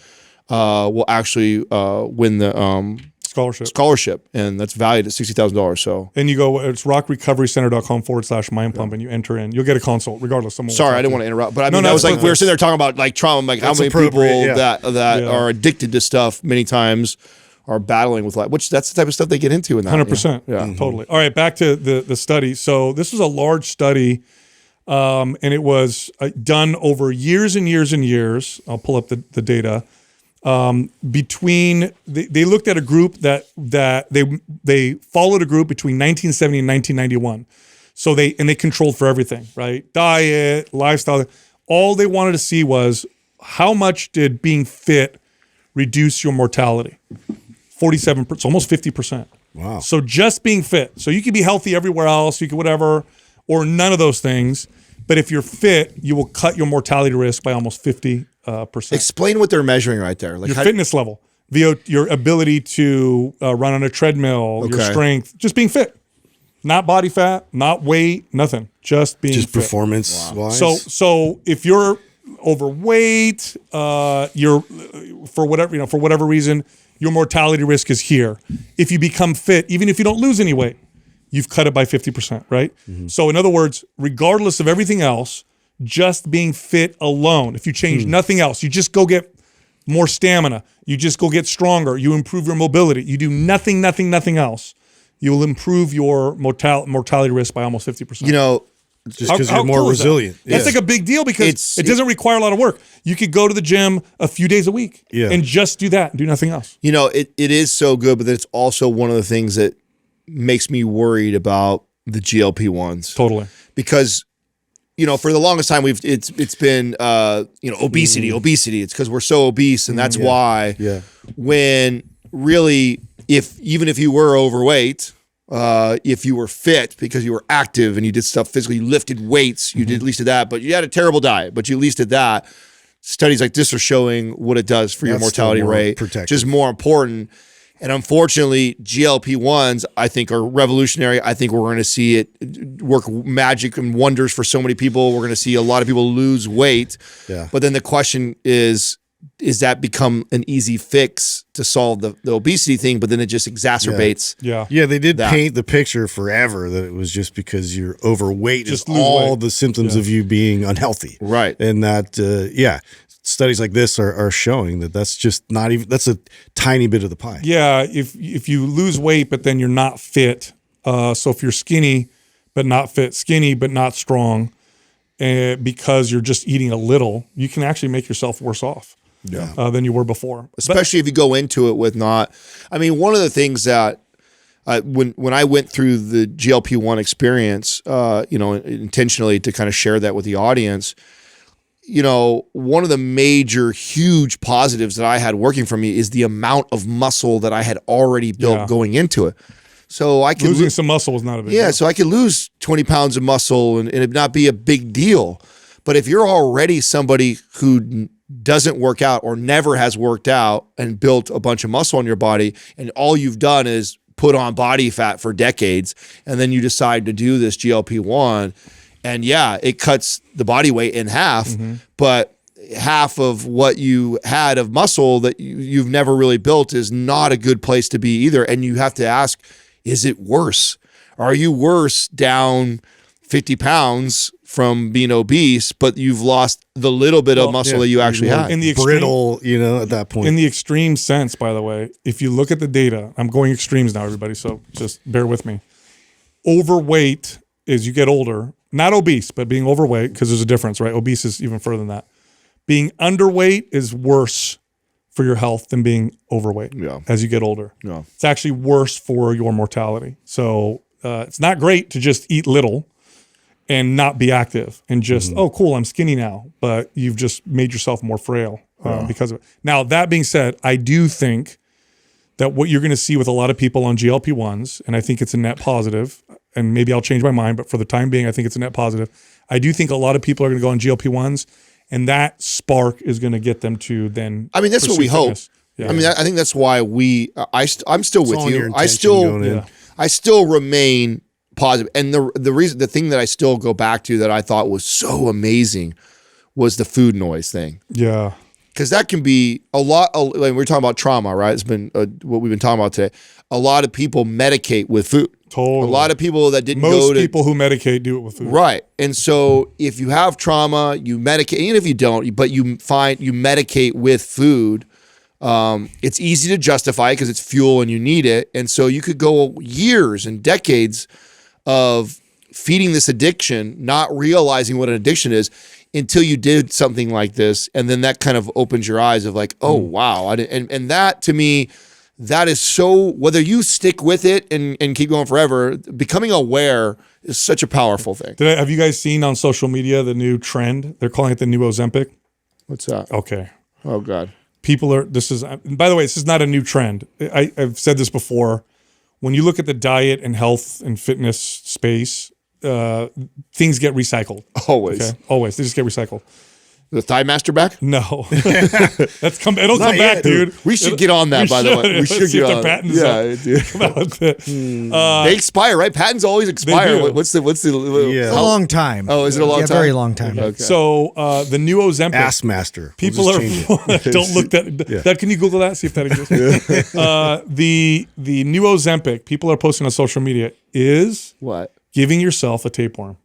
will actually win the scholarship, and that's valued at $60,000. So, and you go, it's rockrecoverycenter.com/mind pump, and you enter in. You'll get a consult regardless. Sorry, I didn't want to interrupt, but I mean, that was like we were sitting there talking about like trauma, like how many people that are addicted to stuff many times are battling with life, which that's the type of stuff they get into in that. 100%. Yeah, totally. All right, back to the study. So this was a large study, and it was done over years and years and years. I'll pull up the data. They looked at a group that they followed a group between 1970 and 1991. So they controlled for everything, right? Diet, lifestyle. All they wanted to see was how much did being fit reduce your mortality? 47%, almost 50%. Wow. So just being fit. So you could be healthy everywhere else, you could whatever, or none of those things. But if you're fit, you will cut your mortality risk by almost 50%. Explain what they're measuring right there. Like your fitness level, your ability to run on a treadmill, your strength, just being fit. Not body fat, not weight, nothing. Just being fit. Performance wise. So if you're overweight, you're for whatever reason, your mortality risk is here. If you become fit, even if you don't lose any weight, you've cut it by 50%, right? Mm-hmm. So in other words, regardless of everything else, just being fit alone, if you change nothing else, you just go get more stamina, you just go get stronger, you improve your mobility, you do nothing else, you will improve your mortality risk by almost 50%. You know, just because you're more resilient. That's like a big deal because it doesn't require a lot of work. You could go to the gym a few days a week and just do that and do nothing else. You know, it is so good, but it's also one of the things that makes me worried about the GLP-1s. Totally. Because, you know, for the longest time it's been obesity. It's because we're so obese, and that's why. Yeah. When really, even if you were overweight, if you were fit because you were active and you did stuff physically, you lifted weights, you did at least did that, but you had a terrible diet, but you at least did that. Studies like this are showing what it does for your mortality rate, just more important. And unfortunately, GLP-1s, I think, are revolutionary. I think we're going to see it work magic and wonders for so many people. We're going to see a lot of people lose weight. Yeah. But then the question is that become an easy fix to solve the obesity thing, but then it just exacerbates. Yeah, they did paint the picture forever that it was just because you're overweight just is all the symptoms of you being unhealthy. Right. And that, studies like this are showing that that's just not even, that's a tiny bit of the pie. Yeah, if you lose weight, but then you're not fit, so if you're skinny but not fit, skinny but not strong, because you're just eating a little, you can actually make yourself worse off. Than you were before. Especially if you go into it with not, I mean, one of the things that when I went through the GLP-1 experience, intentionally to kind of share that with the audience, one of the major, huge positives that I had working for me is the amount of muscle that I had already built going into it. So I could losing some muscle was not a big deal. So I could lose 20 pounds of muscle and it not be a big deal. But if you're already somebody who doesn't work out or never has worked out and built a bunch of muscle on your body, and all you've done is put on body fat for decades, and then you decide to do this GLP-1, and yeah, it cuts the body weight in half, but half of what you had of muscle that you've never really built is not a good place to be either. And you have to ask, is it worse? Are you worse down 50 pounds from being obese, but you've lost the little bit of muscle that you actually had? In the brittle, at that point. In the extreme sense, by the way, if you look at the data, I'm going extremes now, everybody, so just bear with me. Overweight, as you get older, not obese, but being overweight, because there's a difference, right? Obese is even further than that. Being underweight is worse for your health than being overweight as you get older. Yeah. It's actually worse for your mortality. So it's not great to just eat little and not be active and just, oh, cool, I'm skinny now. But you've just made yourself more frail because of it. Now, that being said, I do think that what you're going to see with a lot of people on GLP-1s, and I think it's a net positive, and maybe I'll change my mind, but for the time being, I think it's a net positive. I do think a lot have people are going to go on GLP-1s, and that spark is going to get them to then. I mean, that's what we hope. Yeah. I mean, I think that's why I'm still with you. I still remain positive. And the thing that I still go back to that I thought was so amazing was the food noise thing. Yeah. Because that can be a lot. Like we're talking about trauma, right? It's been what we've been talking about today. A lot of people medicate with food. Totally. A lot of people that didn't Most people who medicate do it with food. Right. And so if you have trauma, you medicate, even if you don't, but you medicate with food, it's easy to justify because it's fuel and you need it. And so you could go years and decades of feeding this addiction, not realizing what an addiction is until you did something like this. And then that kind of opens your eyes of like, oh, wow. And that to me, that is so, whether you stick with it and keep going forever, becoming aware is such a powerful thing. Have you guys seen on social media the new trend? They're calling it the new Ozempic. What's that? Okay. Oh, God. People are, by the way, this is not a new trend. I've said this before. When you look at the diet and health and fitness space, things get recycled. Always. Okay? Always. They just get recycled. The Thigh Master back? No. It'll come back, dude. We should get on that, by the way. We should get on. They expire, right? Patents always expire. What's the It's a long time. Oh, is it a long time? Very long time. Okay. So the new Ozempic. Ass Master. People don't look that. Can you Google that? See if that exists. The new Ozempic, people are posting on social media, is what? Giving yourself a tapeworm.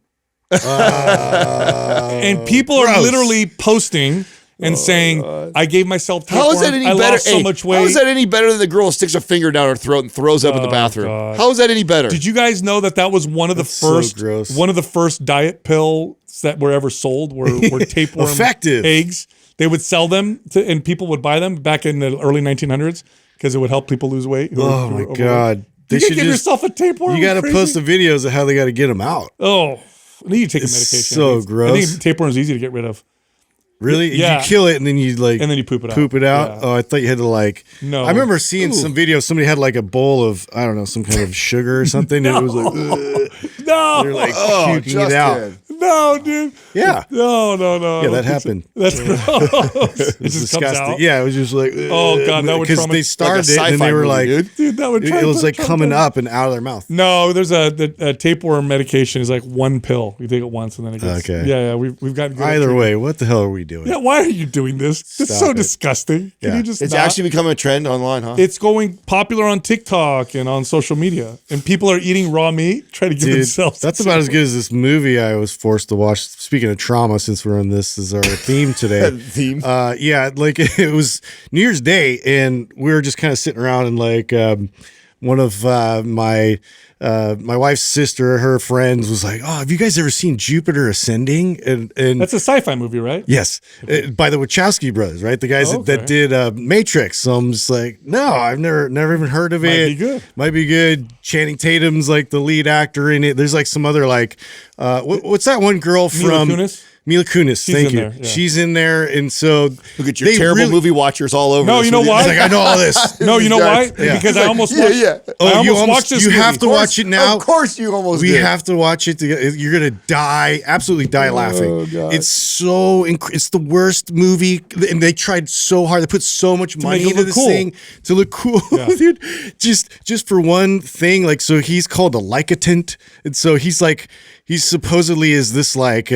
And people are literally posting and saying, I gave myself tapeworm. How is that any better? I lost so much weight. How is that any better than the girl who sticks a finger down her throat and throws up in the bathroom? God. How is that any better? Did you guys know that was one of the first diet pills that were ever sold were tapeworm effective eggs? They would sell them and people would buy them back in the early 1900s because it would help people lose weight. Oh my God. You can give yourself a tapeworm. You got to post the videos of how they got to get them out. Oh, I need to take a medication. So gross. I think tapeworm is easy to get rid of. Really? Yeah. You kill it and then you poop it out. Poop it out? Yeah. Oh, I thought you had to No. I remember seeing some videos. Somebody had a bowl of, I don't know, some kind of sugar or something. No. And it was like, no. They're puking it out. No, dude. Yeah. No. Yeah, that happened. That's gross. It just disgusting. comes out. Yeah, it was just like, oh God, that would because they started it and they were dude, that would it was like coming up and out of their mouth. No, there's a tapeworm medication is like one pill. You take it once and then it gets. Okay. Yeah. We've gotten good. Either way, what the hell are we doing? Yeah, why are you doing this? It's so disgusting. Can you just? It's actually becoming a trend online, huh? It's going popular on TikTok and on social media, and people are eating raw meat, trying to give themselves. That's about as good as this movie I was forced to watch. Speaking of trauma, since we're on this is our theme today. It was New Year's Day, and we were just kind of sitting around, and one of my wife's sister, her friends, was like, "Oh, have you guys ever seen Jupiter Ascending?" And that's a sci-fi movie, right? Yes, by the Wachowski brothers, right? The guys that did Matrix. So I'm just like, no, I've never even heard of it. Might be good. Channing Tatum's the lead actor in it. There's some other what's that one girl from? Kunis? Mila Kunis, thank in you. there, yeah. She's in there, and so Look at your they terrible really- movie watchers all over. No, this you know with why? He's like, I know all this. No, you know why? Yeah. Because I almost yeah, watched, yeah. Oh, I almost you watched this You movie. have to watch it now. Of course, you almost. We did. have to watch it together. You're gonna die, absolutely die laughing. God. It's so it's the worst movie, and they tried so hard. They put so much money make it into look this cool. thing to look cool, dude. Just for one thing, like so, he's called a lycotent, and so he's supposedly is this like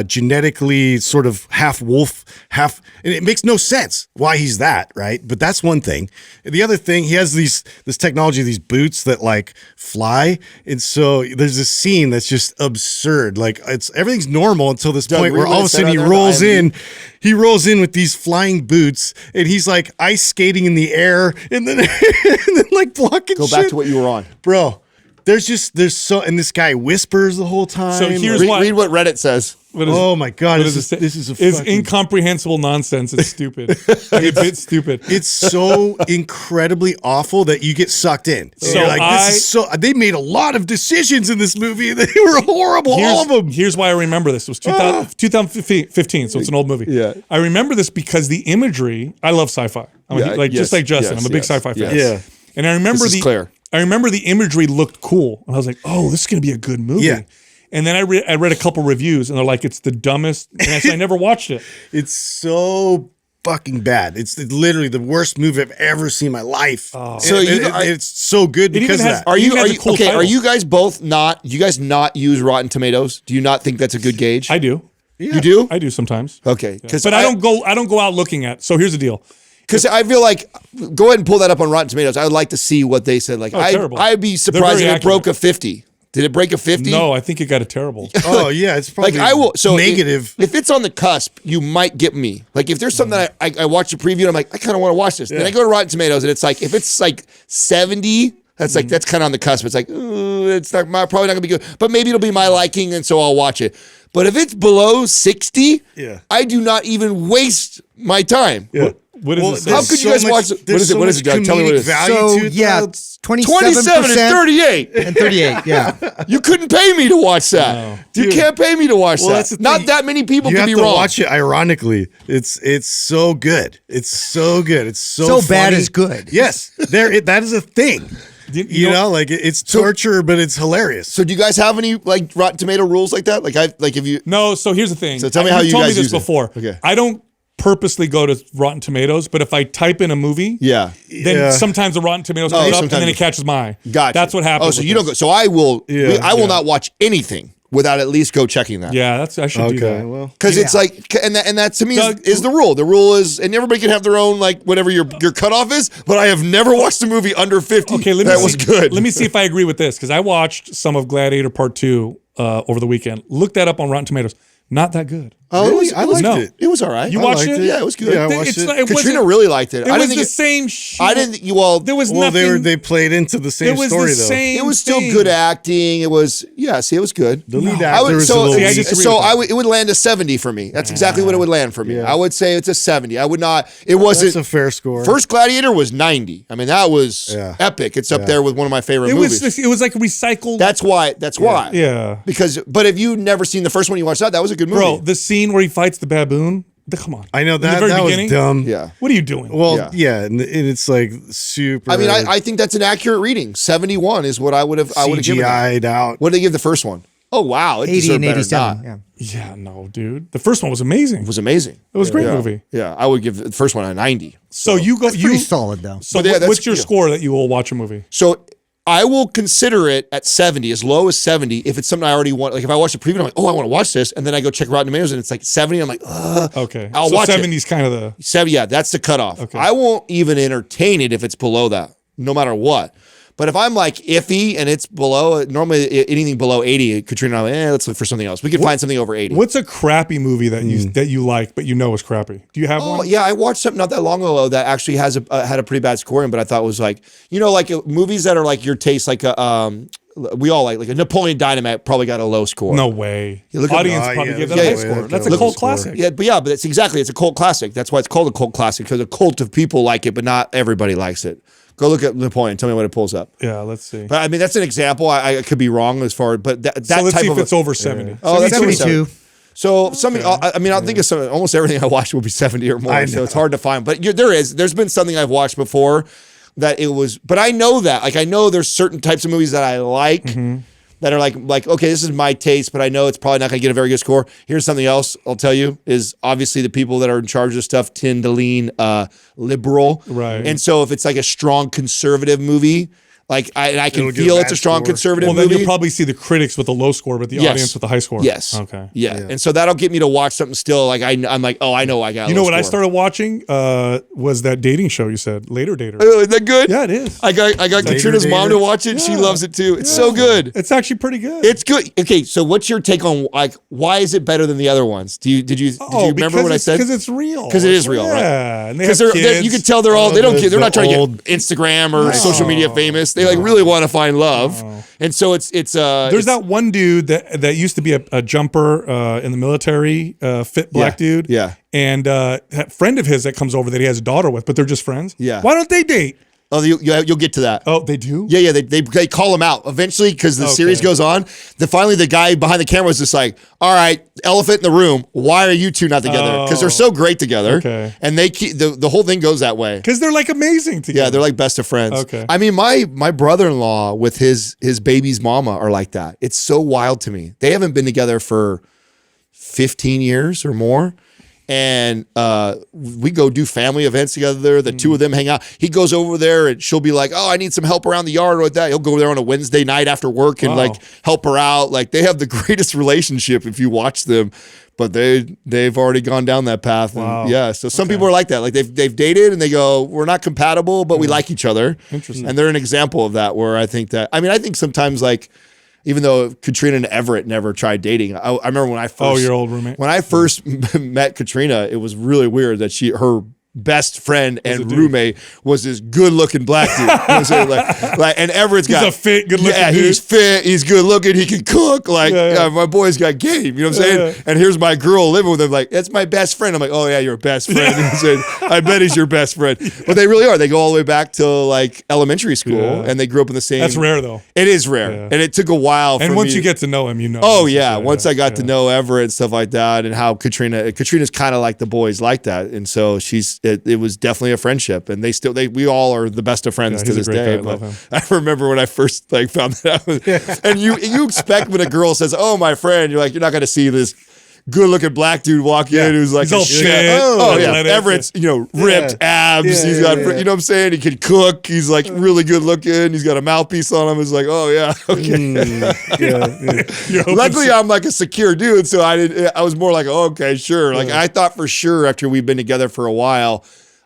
genetically sort of half wolf, half, and it makes no sense why he's that, right? But that's one thing. And the other thing, he has this technology, these boots that like fly, and so there's this scene that's just absurd. Like everything's normal until this point read where what all of it a said sudden he on there, rolls the in. He rolls in with these flying boots, and he's like ice skating in the air, and then and then like blocking. Go shit. back to what you were on. Bro. There's so, and this guy whispers the whole time. So here's Read, why. read what Reddit says. What is Oh my God! what This does it is say? a It's fucking, incomprehensible nonsense. It's stupid. It's a bit stupid. it's so incredibly awful that you get sucked in. So So you're like, this is so. They made a lot of decisions in this movie. They were horrible, all of them. Here's why I remember this. It was 2015, so it's an old movie. Yeah. I remember this because the imagery. I love sci-fi. I'm Yeah, just yes, like Justin. yes, I'm a big yes, sci-fi fan. yes. Yeah. And I remember This is clear. I remember the imagery looked cool, and I was like, "Oh, this is going to be a good movie." Yeah. And then I read a couple reviews, and they're like, "It's the dumbest." And I never watched it. It's so fucking bad. It's literally the worst movie I've ever seen in my life. So So you- it's so good It even because of has- that. Are It you even has are a you cool okay? title. Are you guys both not? Do you guys not use Rotten Tomatoes? Do you not think that's a good gauge? I do. You do? I do sometimes. Okay, because But I don't go out looking at. So here's the deal. Because I feel like, go ahead and pull that up on Rotten Tomatoes. I would like to see what they said. Like, terrible. I'd be They're surprised very if it broke a 50. Did it break a 50? No, I think it got a terrible. Oh yeah, it's probably Like I will. So negative. If it's on the cusp, you might get me. Like if there's something that I watch a preview and I'm like, I kind of want to watch this. Then I go to Rotten Tomatoes and it's like, if it's like 70, that's like that's kind of on the cusp. It's like it's not probably not gonna be good, but maybe it'll be my liking, and so I'll watch it. But if it's below 60, Yeah. I do not even waste my time. Yeah. What does it say? How could you guys watch it? What is it? What is it, Doug? Tell me what it is. So yeah, 27 and 27% 38. and 38. Yeah. You couldn't pay me to watch that. You can't pay me to watch that's that. the Not thing. that many people You can have be to wrong. watch it ironically. It's so good. It's so good. It's so bad funny. is good. Yes, that is a thing. You know, like it's torture, but it's hilarious. So do you guys have any like Rotten Tomato rules like that? Like if you No, so here's the thing. So tell me how you told guys me this use it. before. Okay. I don't purposely go to Rotten Tomatoes, but if I type in a movie, yeah. then Yeah. sometimes the Rotten Tomatoes comes up and sometimes then it- it catches my eye. Gotcha. That's what happens. Oh, so with you don't go. this. So I will. Yeah, I will yeah. not watch anything without at least go checking that. Yeah, I should do Okay, that. well, Because it's like, and that to me Doug, is the rule. The rule is, and everybody can have their own like whatever your cutoff is. But I have never watched a movie under 50. Okay, let me that see, was good. Let me see if I agree with this because I watched some of Gladiator Part 2 over the weekend. Look that up on Rotten Tomatoes. Not that good. Oh, Really? I liked no. it. It was all right. You I watched liked it? Yeah, it was good. Yeah, I watched It's it. not- it Katrina wasn't- really liked it. It I was didn't the think same shit. I didn't. Well, There was well, nothing. they played into the same it was story the though. same it was still thing. good acting. It was See, it was good. The lead I actor would, is so a little See, I weak. disagree so with that. it would land a 70 for me. That's exactly what it would land for me. Yeah. I would say it's a 70. I would not. It wasn't. That's a fair score. First Gladiator was 90. I mean, that was Yeah. epic. It's up there with one of my favorite It movies. was it was like recycled. That's why. Yeah. Because, but if you never seen the first one, you watched that. That was a good movie. Bro, the scene where he fights the baboon. Come on. I know In the that very that was beginning? dumb. Yeah. What are you doing? Well, yeah, and it's like super. I mean, I think that's an accurate reading. 71 is what I would have. I would have given. CGI'd out. What did they give the first one? Oh wow, it 80 deserved and better 87. than Yeah. yeah, no, dude. The first one was amazing. It was amazing. It was a great Yeah. movie. Yeah, I would give the first one a 90. So you go. That's pretty You solid though. so But yeah, that's- what's your yeah. score that you will watch a movie? So I will consider it at 70, as low as 70, if it's something I already want. Like if I watch the preview, I'm like, oh, I want to watch this, and then I go check Rotten Tomatoes, and it's like 70. I'm like, Okay, I'll so watch it. 70's kind of the 70. Yeah, that's the cutoff. Okay. I won't even entertain it if it's below that, no matter what. But if I'm like iffy and it's below, normally anything below 80, Katrina and I'm like, let's look for something else. We can find something over 80. What's a crappy movie that you like but you know is crappy? Do you have Oh, one? yeah, I watched something not that long ago that actually has had a pretty bad scoring, but I thought was like, like movies that are like your taste, like we all like a Napoleon Dynamite probably got a low score. No way. look at- Audience Oh, probably yeah, gave that yeah, a high yeah, score. yeah, That's a look- cult score. classic. Yeah, but it's a cult classic. That's why it's called a cult classic, because a cult of people like it, but not everybody likes it. Go look at Napoleon. Tell me what it pulls up. Yeah, let's see. But I mean, that's an example. I could be wrong as far, but that So let's type see of if it's over 70. Oh, that's 72. So I mean, I think it's almost everything I watched will be 70 or more. So it's hard to find. But there's been something I've watched before that it was, but I know that, like, I know there's certain types of movies that I like that are like, okay, this is my taste, but I know it's probably not going to get a very good score. Here's something else I'll tell you is obviously the people that are in charge of stuff tend to lean liberal. Right. And so if it's like a strong conservative movie, like I can feel it's a strong conservative movie. Well, then you'll probably see the critics with a low score, but the audience with a high score. Yes. Okay. Yeah. And so that'll get me to watch something still. Like I'm like, oh, I know I got. You know what I started watching was that dating show you said, Later Dater. Oh, is that good? Yeah, it is. I got Katrina's mom to watch it. Yeah. She loves it too. It's so good. It's actually pretty good. It's good. Okay, so what's your take on like why is it better than the other ones? Did you remember what I said? Because it's real. Because it is real, right? Yeah, and because you can tell they're all they don't care. They're not trying to get Instagram or social media famous. They like really want to find love, and so it's there's that one dude that used to be a jumper in the military, fit black dude, and a friend of his that comes over that he has a daughter with, but they're just friends. Yeah, why don't they date? Oh, you'll get to that. Oh, they do? Yeah. They call him out eventually because the series goes on. Finally, the guy behind the camera is just like, all right, elephant in the room. Why are you two not together? Because they're so great together. Okay. And they keep the whole thing goes that way. Because they're like amazing together. Yeah, they're like best of friends. Okay. I mean, my brother-in-law with his baby's mama are like that. It's so wild to me. They haven't been together for 15 years or more. And we go do family events together. The two of them hang out. He goes over there and she'll be like, oh, I need some help around the yard or like that. He'll go there on a Wednesday night after work and like help her out. Like they have the greatest relationship if you watch them, but they've already gone down that path. Wow. And yeah. So some people are like that. Like they've dated and they go, we're not compatible, but we like each other. Interesting. And they're an example of that where I think sometimes like, even though Katrina and Everett never tried dating, I remember when I first your old roommate. When I first met Katrina, it was really weird that her best friend and roommate was this good-looking black dude. You know what I'm saying? And Everett's he's a fit, good-looking dude. He's fit, he's good-looking, he can cook. My boy's got game. You know what I'm saying? Yeah. And here's my girl living with him. Like, that's my best friend. I'm like, oh yeah, you're a best friend. He said, I bet he's your best friend. But they really are. They go all the way back to like elementary school, and they grew up in the same. That's rare though. It is rare, and it took a while. And once you get to know him, you know. Oh yeah, once I got to know Everett and stuff like that, and how Katrina's kind of like the boys like that, and so it was definitely a friendship, and we all are the best of friends to this day. But I remember when I first like found that out, and you expect when a girl says, "Oh, my friend," you're like, you're not going to see this good-looking black dude walk in who's like he's all fit. Oh yeah, Everett's ripped abs. He's got you know what I'm saying. He can cook. He's like really good looking. He's got a mouthpiece on him. It's like oh yeah, okay. Luckily, I'm like a secure dude, so I was more like oh, okay, sure. Like I thought for sure after we've been together for a while.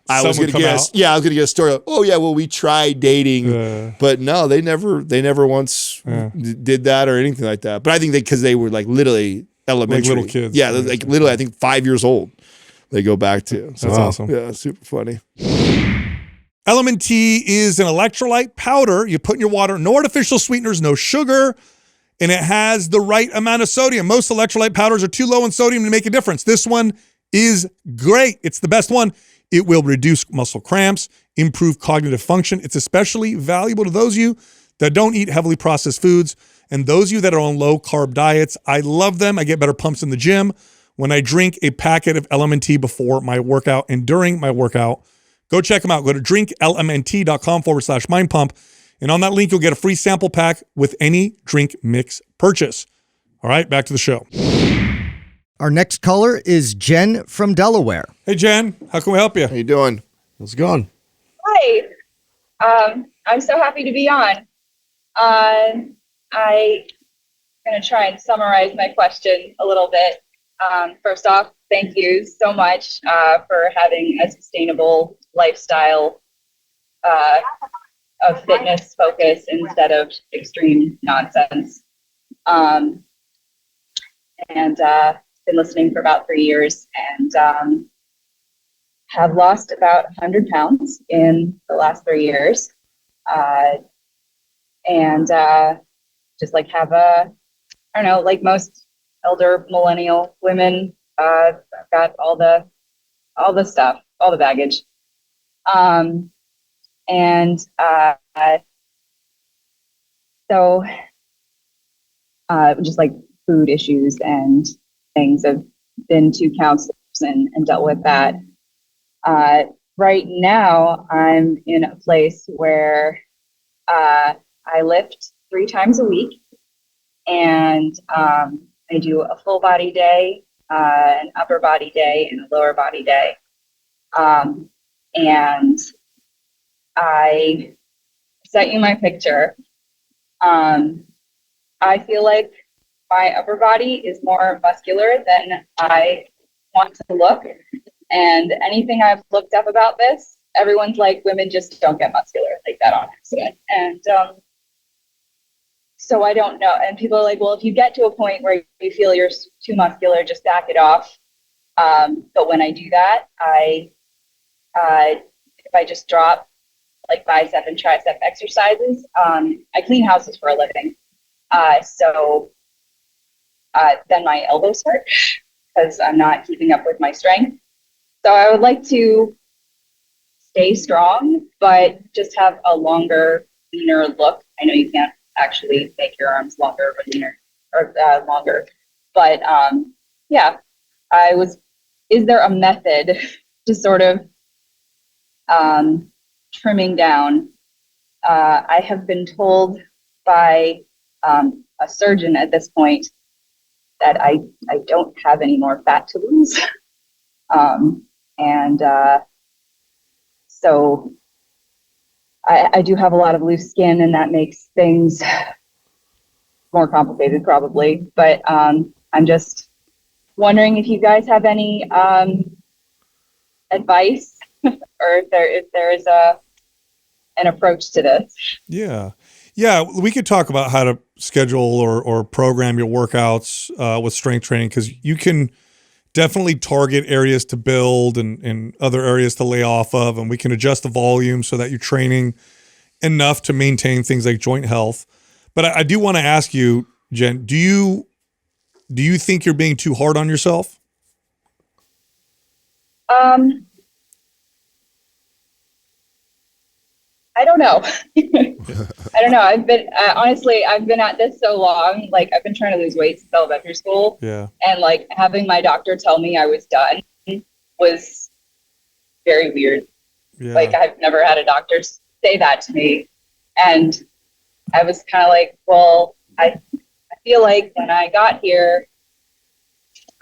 I was gonna get a story. Like, oh yeah, well we tried dating, but no, they never once did that or anything like that. But I think because they were like literally elementary, like little kids. Yeah, like literally, I think 5 years old. They go back to. That's awesome. Yeah, super funny. LMNT is an electrolyte powder you put in your water. No artificial sweeteners, no sugar, and it has the right amount of sodium. Most electrolyte powders are too low in sodium to make a difference. This one is great. It's the best one. It will reduce muscle cramps, improve cognitive function. It's especially valuable to those of you that don't eat heavily processed foods and those of you that are on low-carb diets. I love them. I get better pumps in the gym when I drink a packet of LMNT before my workout and during my workout. Go check them out. Go to drinklmnt.com/mindpump. And on that link, you'll get a free sample pack with any drink mix purchase. All right, back to the show. Our next caller is Jen from Delaware. Hey, Jen. How can we help you? How you doing? How's it going? Hi. I'm so happy to be on. I'm going to try and summarize my question a little bit. First off, thank you so much for having a sustainable lifestyle of fitness focus instead of extreme nonsense. And been listening for about 3 years and have lost about 100 pounds in the last 3 years. And just like have I don't know, like most elder millennial women, I've got all the stuff, all the baggage. So just like food issues and things. I've been to counselors and dealt with that. Right now, I'm in a place where I lift 3 times a week, and I do a full body day, an upper body day, and a lower body day. And I sent you my picture. I feel like my upper body is more muscular than I want to look. And anything I've looked up about this, everyone's like, women just don't get muscular like that on accident. And so I don't know. And people are like, well, if you get to a point where you feel you're too muscular, just back it off. But when I do that, if I just drop like bicep and tricep exercises, I clean houses for a living. So then my elbows hurt because I'm not keeping up with my strength. So I would like to stay strong, but just have a longer, leaner look. I know you can't actually make your arms longer or leaner or longer, but yeah, is there a method to sort of trimming down? I have been told by a surgeon at this point that I don't have any more fat to lose. So I do have a lot of loose skin, and that makes things more complicated probably. But I'm just wondering if you guys have any advice or if there is an approach to this. Yeah. Yeah, we could talk about how to schedule or program your workouts with strength training, because you can definitely target areas to build and other areas to lay off of, and we can adjust the volume so that you're training enough to maintain things like joint health. But I do want to ask you, Jen, do you think you're being too hard on yourself? I don't know. I don't know. I've been honestly, I've been at this so long. Like, I've been trying to lose weight since elementary school. Yeah. And like having my doctor tell me I was done was very weird. Yeah. Like, I've never had a doctor say that to me, and I was kind of like, well, I feel like when I got here,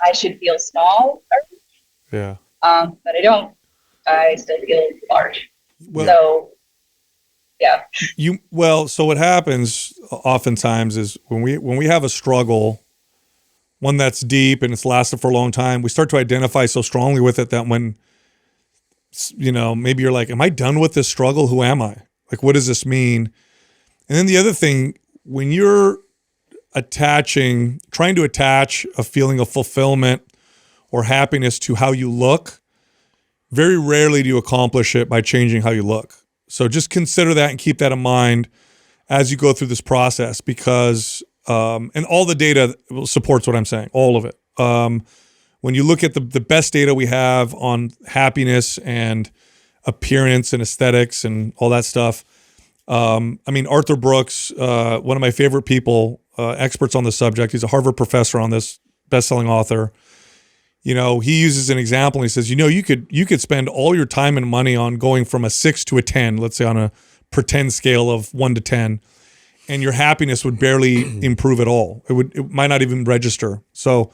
I should feel small. Yeah. But I don't. I still feel large. Well, so. Yeah. So what happens oftentimes is when we have a struggle, one that's deep and it's lasted for a long time, we start to identify so strongly with it that when, maybe you're like, am I done with this struggle? Who am I? Like, what does this mean? And then the other thing, when you're trying to attach a feeling of fulfillment or happiness to how you look, very rarely do you accomplish it by changing how you look. So just consider that and keep that in mind as you go through this process, because, and all the data supports what I'm saying, all of it. When you look at the best data we have on happiness and appearance and aesthetics and all that stuff, Arthur Brooks, one of my favorite people, experts on the subject, he's a Harvard professor on this, best-selling author. He uses an example and he says, you could spend all your time and money on going from a 6 to a 10, let's say on a pretend scale of 1 to 10, and your happiness would barely improve at all. It might not even register. So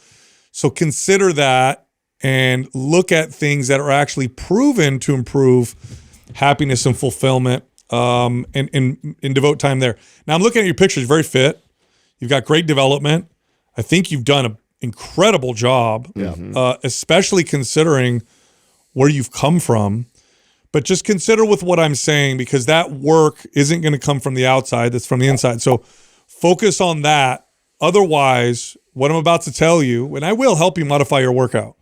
consider that and look at things that are actually proven to improve happiness and fulfillment, and devote time there. Now I'm looking at your pictures, very fit. You've got great development. I think you've done an incredible job, especially considering where you've come from. But just consider with what I'm saying, because that work isn't going to come from the outside, that's from the inside. So focus on that. Otherwise, what I'm about to tell you, and I will help you modify your workout,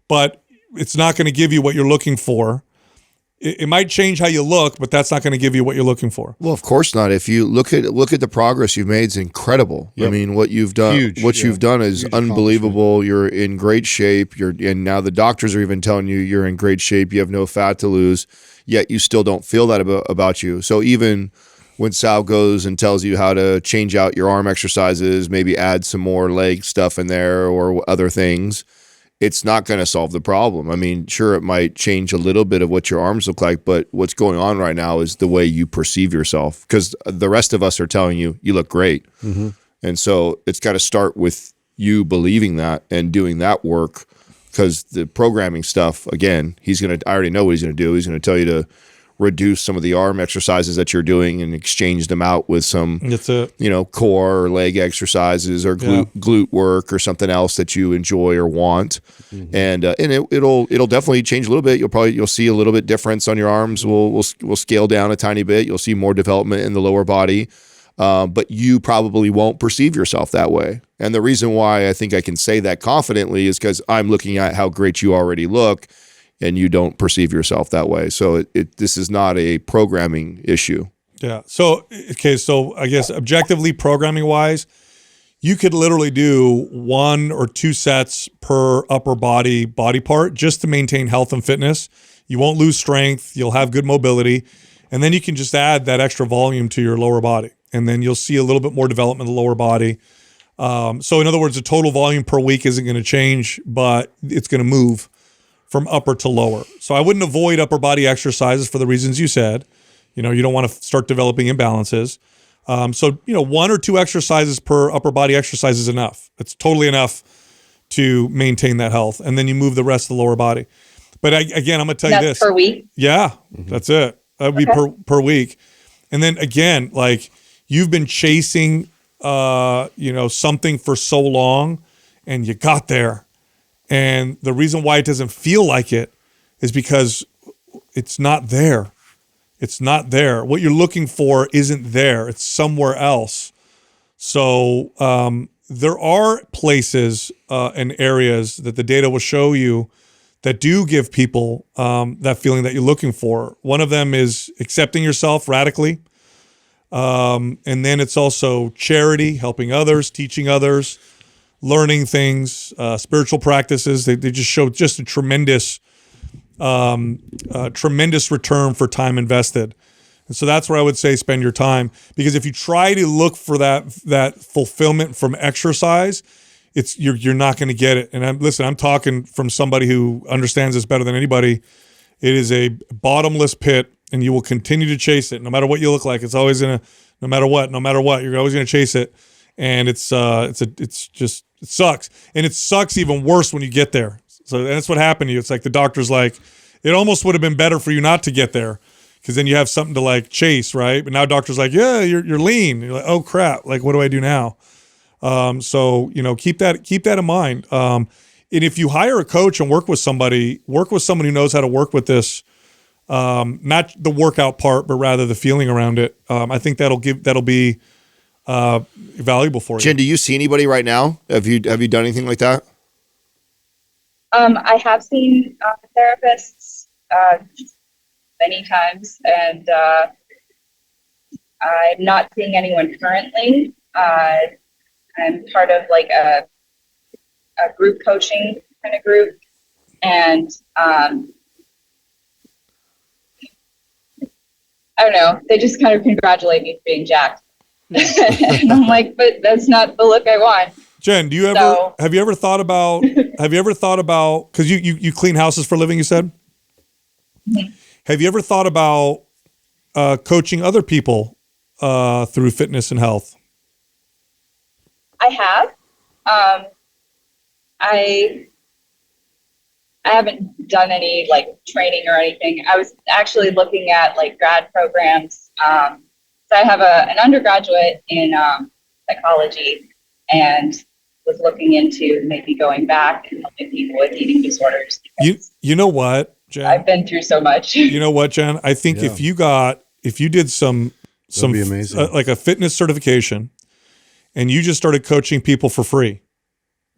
but it's not going to give you what you're looking for. It might change how you look, but that's not going to give you what you're looking for. Well, of course not. If you look at the progress you've made, it's incredible. Yep. I mean, what you've done, you've done is huge, unbelievable. You're in great shape. And now the doctors are even telling you you're in great shape. You have no fat to lose, yet you still don't feel that about you. So even when Sal goes and tells you how to change out your arm exercises, maybe add some more leg stuff in there or other things, it's not going to solve the problem. I mean, sure, it might change a little bit of what your arms look like, but what's going on right now is the way you perceive yourself, because the rest of us are telling you, you look great. Mm-hmm. And so it's got to start with you believing that and doing that work, because the programming stuff, again, I already know what he's going to do. He's going to tell you to reduce some of the arm exercises that you're doing and exchange them out with some, core or leg exercises or glute work or something else that you enjoy or want. Mm-hmm. And it'll definitely change a little bit. You'll see a little bit difference on your arms. We'll scale down a tiny bit. You'll see more development in the lower body. But you probably won't perceive yourself that way. And the reason why I think I can say that confidently is because I'm looking at how great you already look, and you don't perceive yourself that way. So this is not a programming issue. Yeah. So I guess objectively, programming wise, you could literally do 1 or 2 sets per upper body part just to maintain health and fitness. You won't lose strength. You'll have good mobility. And then you can just add that extra volume to your lower body. And then you'll see a little bit more development in the lower body. So in other words, the total volume per week isn't going to change, but it's going to move from upper to lower. So I wouldn't avoid upper body exercises for the reasons you said. You don't want to start developing imbalances. So 1 or 2 exercises per upper body exercise is enough. It's totally enough to maintain that health. And then you move the rest of the lower body. But again, I'm going to tell you this. Per week? Yeah, that's it. That would be per week. And then again, like you've been chasing, something for so long and you got there. And the reason why it doesn't feel like it is because it's not there. It's not there. What you're looking for isn't there. It's somewhere else. So there are places and areas that the data will show you that do give people that feeling that you're looking for. One of them is accepting yourself radically. And then it's also charity, helping others, teaching others, learning things, spiritual practices. They just show just a tremendous return for time invested. And so that's where I would say spend your time, because if you try to look for that fulfillment from exercise, you're not going to get it. And I'm talking from somebody who understands this better than anybody. It is a bottomless pit, and you will continue to chase it no matter what you look like. It's always no matter what, you're always going to chase it. And it sucks. And it sucks even worse when you get there. So that's what happened to you. It's like the doctor's like, it almost would have been better for you not to get there, because then you have something to like chase, right? But now doctor's like, yeah, you're lean. You're like, oh crap, like what do I do now? So keep that in mind. And if you hire a coach and work with somebody who knows how to work with this, not the workout part, but rather the feeling around it. I think that'll be valuable for you. Jen, do you see anybody right now? Have you done anything like that? I have seen therapists many times, and I'm not seeing anyone currently. I'm part of like a group coaching kind of group, and I don't know, they just kind of congratulate me for being jacked. And I'm like, but that's not the look I want. Jen, have you ever thought about, because you clean houses for a living, you said? Mm-hmm. Have you ever thought about coaching other people through fitness and health? I have. I haven't done any like training or anything. I was actually looking at like grad programs. So I have an undergraduate in psychology, and was looking into maybe going back and helping people with eating disorders. You know what, Jen? I've been through so much. You know what, Jen? I think if you did some be amazing. Like a fitness certification, and you just started coaching people for free,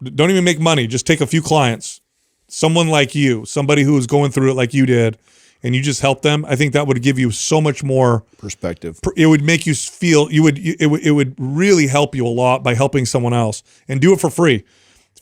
don't even make money, just take a few clients, someone like you, somebody who was going through it like you did, and you just help them, I think that would give you so much more perspective. It would make you feel it would really help you a lot by helping someone else, and do it for free.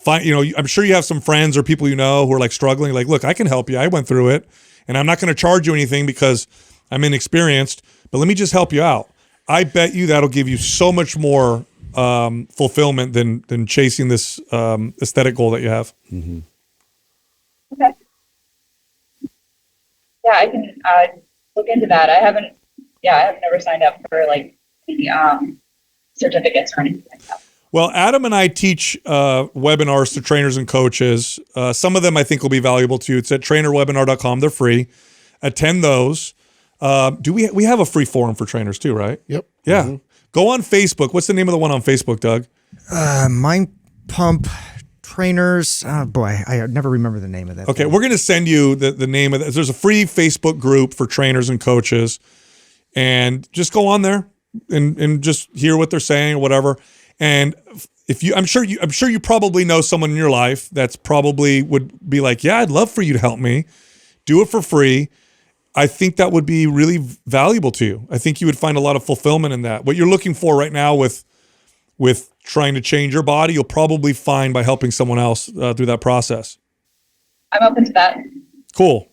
I'm sure you have some friends or people who are like struggling. Like, look, I can help you. I went through it, and I'm not going to charge you anything because I'm inexperienced. But let me just help you out. I bet you that'll give you so much more fulfillment than chasing this aesthetic goal that you have. Mm-hmm. Okay. Yeah, I can look into that. I've never signed up for like the certificates or anything like that. Well, Adam and I teach webinars to trainers and coaches. Some of them I think will be valuable to you. It's at trainerwebinar.com. They're free. Attend those. We have a free forum for trainers too, right? Yep. Yeah. Mm-hmm. Go on Facebook. What's the name of the one on Facebook, Doug? Mind Pump Trainers. Oh boy, I never remember the name of that. Okay, thing. we're going to send you the name of it. There's a free Facebook group for trainers and coaches, and just go on there and just hear what they're saying or whatever. And if you, I'm sure you probably know someone in your life that's probably would be like, yeah, I'd love for you to help me. Do it for free. I think that would be really valuable to you. I think you would find a lot of fulfillment in that. What you're looking for right now with trying to change your body, you'll probably find by helping someone else through that process. I'm open to that. Cool.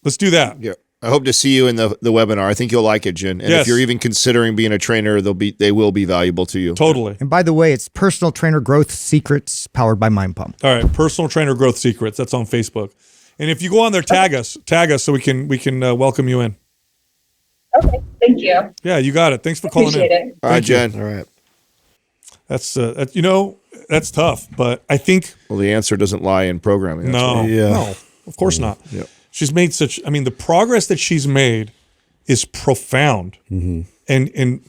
Let's do that. Yeah. I hope to see you in the webinar. I think you'll like it, Jen. And Yes. if you're even considering being a trainer, they will be valuable to you. Totally. And by the way, it's Personal Trainer Growth Secrets powered by Mind Pump. All right. Personal Trainer Growth Secrets. That's on Facebook. And if you go on there, tag us so we can welcome you in. Okay, thank you. Yeah, you got it. Thanks for calling Appreciate in. it. All right, Jen. All right. That's tough, but I think Well, the answer doesn't lie in programming. That's no, why. Yeah. no, of course not. Yep. She's made the progress that she's made is profound. And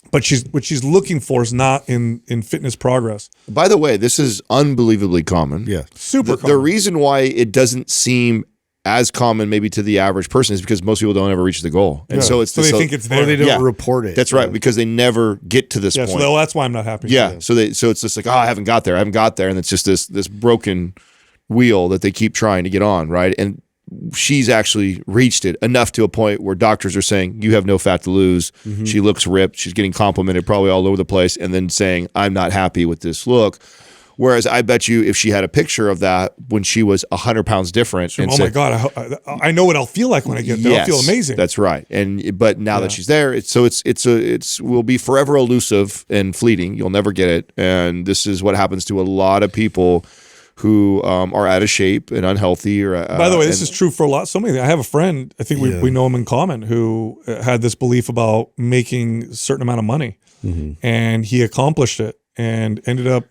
but what she's looking for is not in fitness progress. By the way, this is unbelievably common. Yeah. Super The common. reason why it doesn't seem as common maybe to the average person is because most people don't ever reach the goal. And so it's so they think it's there. Or they don't Yeah. report it. That's right, because they never get to this yeah, point. so that's why I'm not happy. Yeah. So it's just like, oh, I haven't got there. And it's just this broken wheel that they keep trying to get on, right? And she's actually reached it enough to a point where doctors are saying, you have no fat to lose. She looks ripped. She's getting complimented probably all over the place, and then saying, I'm not happy with this look. Whereas I bet you if she had a picture of that when she was 100 pounds different. And Oh my God, I know what I'll feel like when I get there. I'll feel amazing. That's right. But now that she's there, it's will be forever elusive and fleeting. You'll never get it. And this is what happens to a lot of people who are out of shape and unhealthy. By the way, this is true for so many. I have a friend, I think we know him in common, who had this belief about making a certain amount of money. And he accomplished it and ended up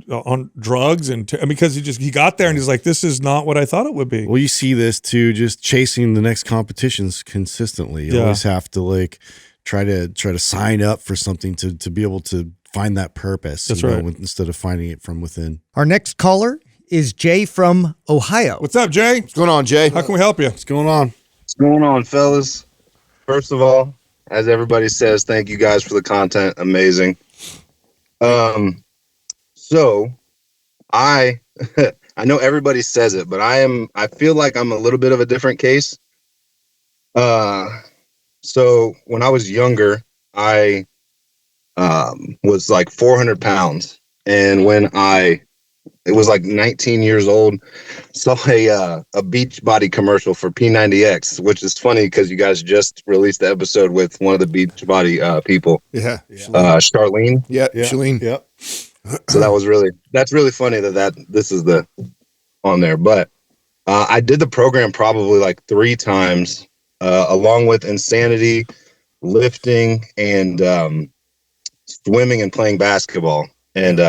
on drugs because he got there and he's like, this is not what I thought it would be. Well, you see this too, just chasing the next competitions consistently. You always have to try to sign up for something to be able to find that purpose. That's right. Instead of finding it from within. Our next caller is Jay from Ohio. What's up, Jay? what's going on, Jay? How can we help you? What's going on? What's going on, fellas? First of all, as everybody says, thank you guys for the content. Amazing. So I know everybody says it, but I feel like I'm a little bit of a different case. So when I was younger, I was like 400 pounds. And when it was like 19 years old, saw a Beachbody commercial for P90X, which is funny because you guys just released the episode with one of the Beachbody people, Yeah. Charlene. Yeah. Shalene. Yep. So that's really funny that this is on there. But I did the program probably like 3 times, along with Insanity, lifting, and swimming and playing basketball. And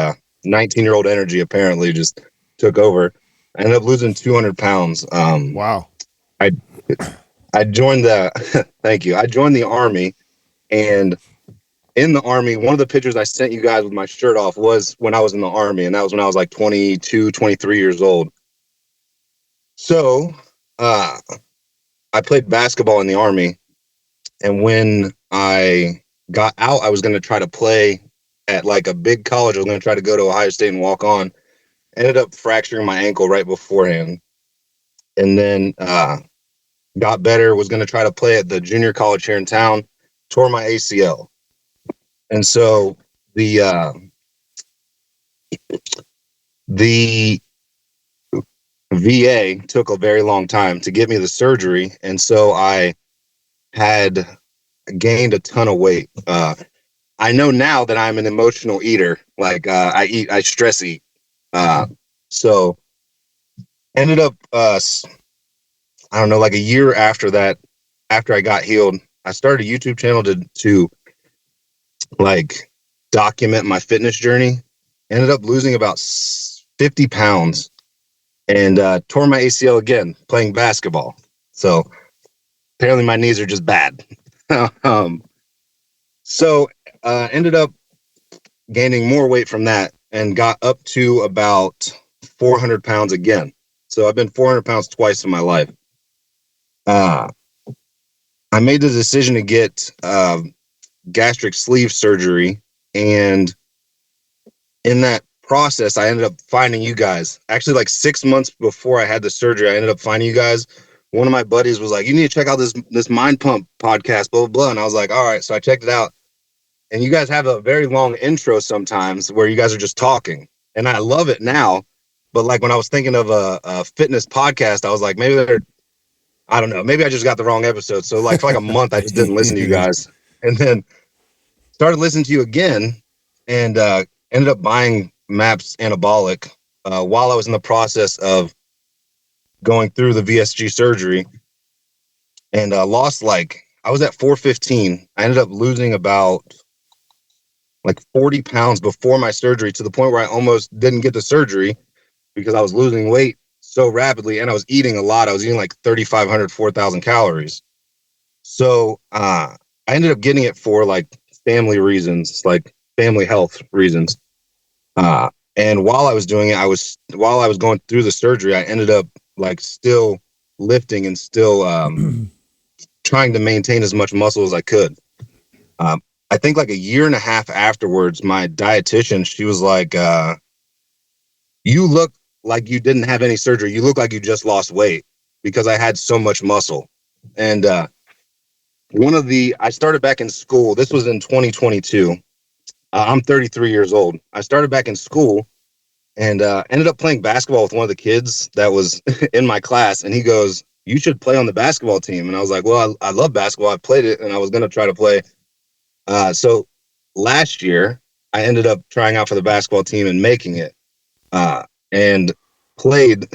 19-year-old energy apparently just took over. I ended up losing 200 pounds. Wow. I joined thank you. I joined the Army, and in the Army, one of the pictures I sent you guys with my shirt off was when I was in the Army, and that was when I was like 22, 23 years old. So I played basketball in the Army, and when I got out, I was going to try to play at like a big college. I was going to try to go to Ohio State and walk on. Ended up fracturing my ankle right beforehand, and then got better, was going to try to play at the junior college here in town, tore my ACL. And so the VA took a very long time to get me the surgery. And so I had gained a ton of weight. I know now that I'm an emotional eater. Like I stress eat. So ended up, I don't know, like a year after that, after I got healed, I started a YouTube channel to like document my fitness journey. Ended up losing about 50 pounds and tore my ACL again playing basketball. So apparently my knees are just bad. So ended up gaining more weight from that and got up to about 400 pounds again. So I've been 400 pounds twice in my life. I made the decision to get gastric sleeve surgery, and in that process, I ended up finding you guys. Actually, like 6 months before I had the surgery, I ended up finding you guys. One of my buddies was like, "You need to check out this Mind Pump podcast, blah blah blah." And I was like, "All right." So I checked it out, and you guys have a very long intro sometimes where you guys are just talking, and I love it now. But like when I was thinking of a fitness podcast, I was like, I don't know, maybe I just got the wrong episode. So like for like a month, I just didn't listen to you guys, and then started listening to you again, and ended up buying MAPS Anabolic while I was in the process of going through the VSG surgery, and lost I was at 415. I ended up losing about like 40 pounds before my surgery, to the point where I almost didn't get the surgery because I was losing weight so rapidly, and I was eating a lot. I was eating like 3,500, 4,000 calories. So I ended up getting it for like family reasons, like family health reasons. And while I was doing it, while I was going through the surgery, I ended up like still lifting and still trying to maintain as much muscle as I could. I think like a year and a half afterwards, my dietitian, she was like, "You look like you didn't have any surgery. You look like you just lost weight," because I had so much muscle. And I started back in school. This was in 2022. I'm 33 years old. I started back in school and ended up playing basketball with one of the kids that was in my class. And he goes, "You should play on the basketball team." And I was like, "Well, I love basketball. I played it, and I was going to try to play." So last year, I ended up trying out for the basketball team and making it, and played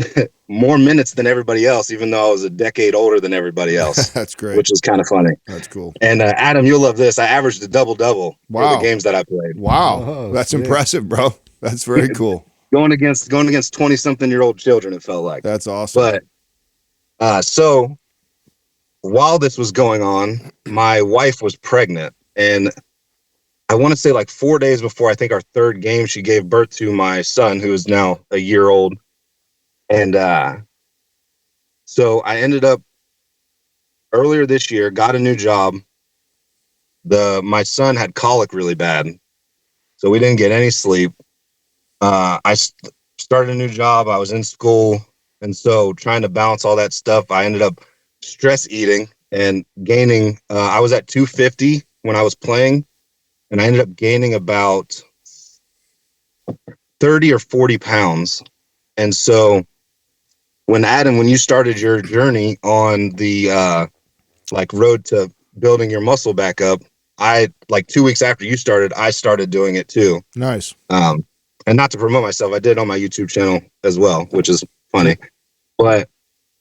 more minutes than everybody else, even though I was a decade older than everybody else. That's great. Which is kind of funny. That's cool. And Adam, you'll love this. I averaged a double-double for the games that I played. Wow. Oh, That's sick. impressive, bro. That's very cool. Going against 20-something-year-old children, it felt like. That's awesome. But so while this was going on, my wife was pregnant, and I want to say like 4 days before I think our third game, she gave birth to my son, who is now a year old. And so I ended up earlier this year, got a new job. My son had colic really bad, so we didn't get any sleep. I started a new job. I was in school, and so trying to balance all that stuff, I ended up stress eating and gaining. I was at 250 when I was playing, and I ended up gaining about 30 or 40 pounds. And so when you started your journey on the like road to building your muscle back up, I like 2 weeks after you started, I started doing it too. Nice. And not to promote myself, I did on my YouTube channel as well, which is funny. But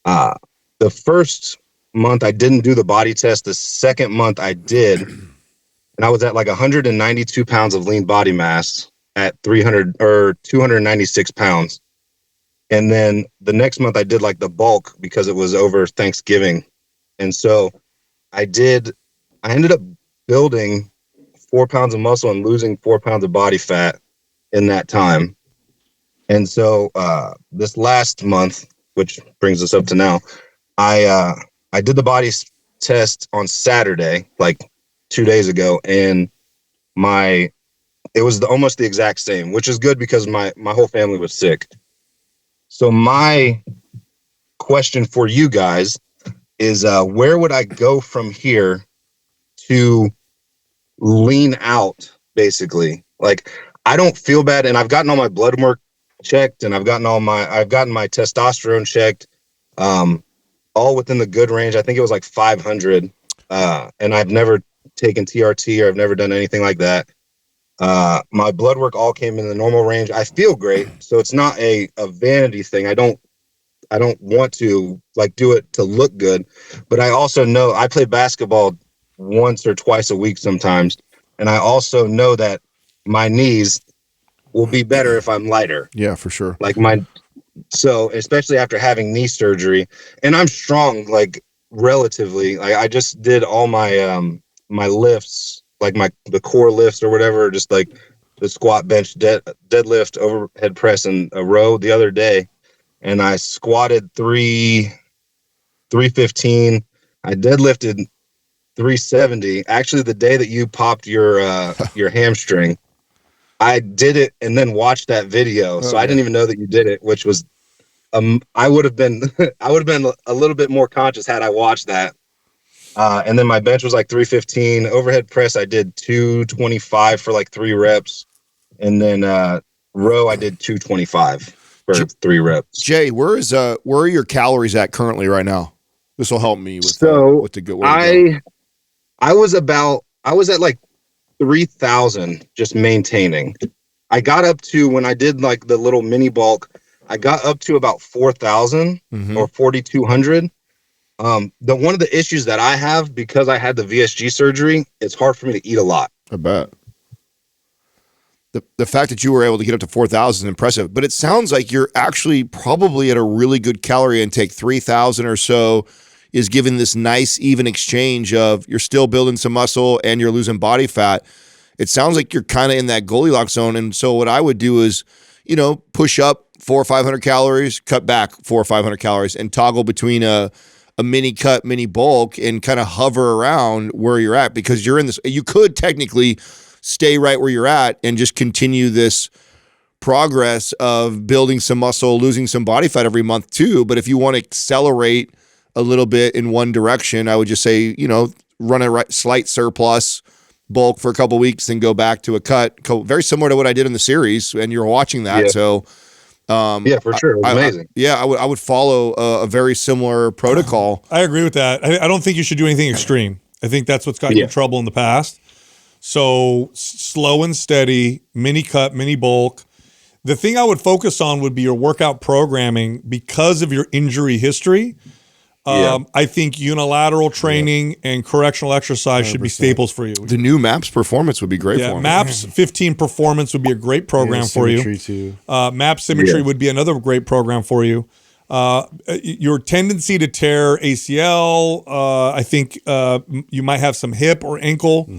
the first month I didn't do the body test. The second month I did, and I was at like 192 pounds of lean body mass at 296 pounds. And then the next month I did like the bulk because it was over Thanksgiving. And so I ended up building 4 pounds of muscle and losing 4 pounds of body fat in that time. And so this last month, which brings us up to now, I did the body test on Saturday, like 2 days ago, and it was almost the exact same, which is good because my whole family was sick. So my question for you guys is, where would I go from here to lean out, basically? Like, I don't feel bad, and I've gotten all my blood work checked, and I've gotten my testosterone checked, all within the good range. I think it was like 500, and I've never taken TRT or I've never done anything like that. My blood work all came in the normal range. I feel great. So it's not a vanity thing. I don't want to like do it to look good, but I also know I play basketball once or twice a week sometimes. And I also know that my knees will be better if I'm lighter. Yeah, for sure. So especially after having knee surgery, and I'm strong, like relatively, I just did all my, my lifts, like the core lifts or whatever, just like the squat, bench, deadlift, overhead press, and a row the other day. And I squatted 315. I deadlifted 370. Actually, the day that you popped your hamstring, I did it and then watched that video. So I didn't even know that you did it, which was I would have been a little bit more conscious had I watched that. And then my bench was like 315. Overhead press I did 225 for like 3 reps, and then row I did 225 for 3 reps. Jay, where are your calories at currently right now? This will help me with the good. I was at like 3,000 just maintaining. I got up to, when I did like the little mini bulk, I got up to about 4,000 or 4,200. One of the issues that I have, because I had the VSG surgery, it's hard for me to eat a lot. I bet. The fact that you were able to get up to 4,000 is impressive, but it sounds like you're actually probably at a really good calorie intake. 3,000 or so is giving this nice even exchange of you're still building some muscle and you're losing body fat. It sounds like you're kind of in that Goldilocks zone. And so what I would do is, push up 400 or 500 calories, cut back 400 or 500 calories, and toggle between a mini cut, mini bulk, and kind of hover around where you're at, because you're in this. You could technically stay right where you're at and just continue this progress of building some muscle, losing some body fat every month too. But if you want to accelerate a little bit in one direction, I would just say, run a slight surplus bulk for a couple of weeks, then go back to a cut. Very similar to what I did in the series, and you're watching that. Yeah. So, for sure. It was amazing. I would follow a very similar protocol. I agree with that. I don't think you should do anything extreme. I think that's what's gotten you in trouble in the past. So slow and steady, mini cut, mini bulk. The thing I would focus on would be your workout programming because of your injury history. I think unilateral training and correctional exercise 100%. Should be staples for you. The new MAPS Performance would be great for me. MAPS 15 Performance would be a great program for you. Too. MAPS Symmetry would be another great program for you. Your tendency to tear ACL, I think you might have some hip or ankle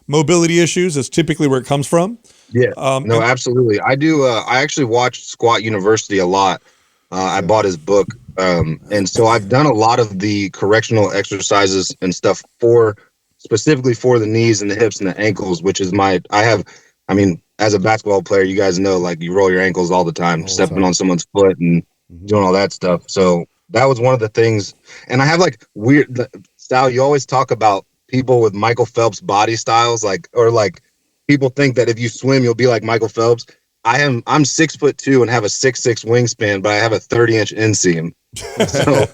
mobility issues. That's typically where it comes from. Yeah, absolutely. I do. I actually watch Squat University a lot. I bought his book. And so I've done a lot of the correctional exercises and stuff specifically for the knees and the hips and the ankles, which is as a basketball player, you guys know, like you roll your ankles all the time, stepping on someone's foot and doing all that stuff. So that was one of the things. And I have like weird style. You always talk about people with Michael Phelps body styles, or people think that if you swim, you'll be like Michael Phelps. I'm 6'2" and have a 6'6" wingspan, but I have a 30-inch inseam. So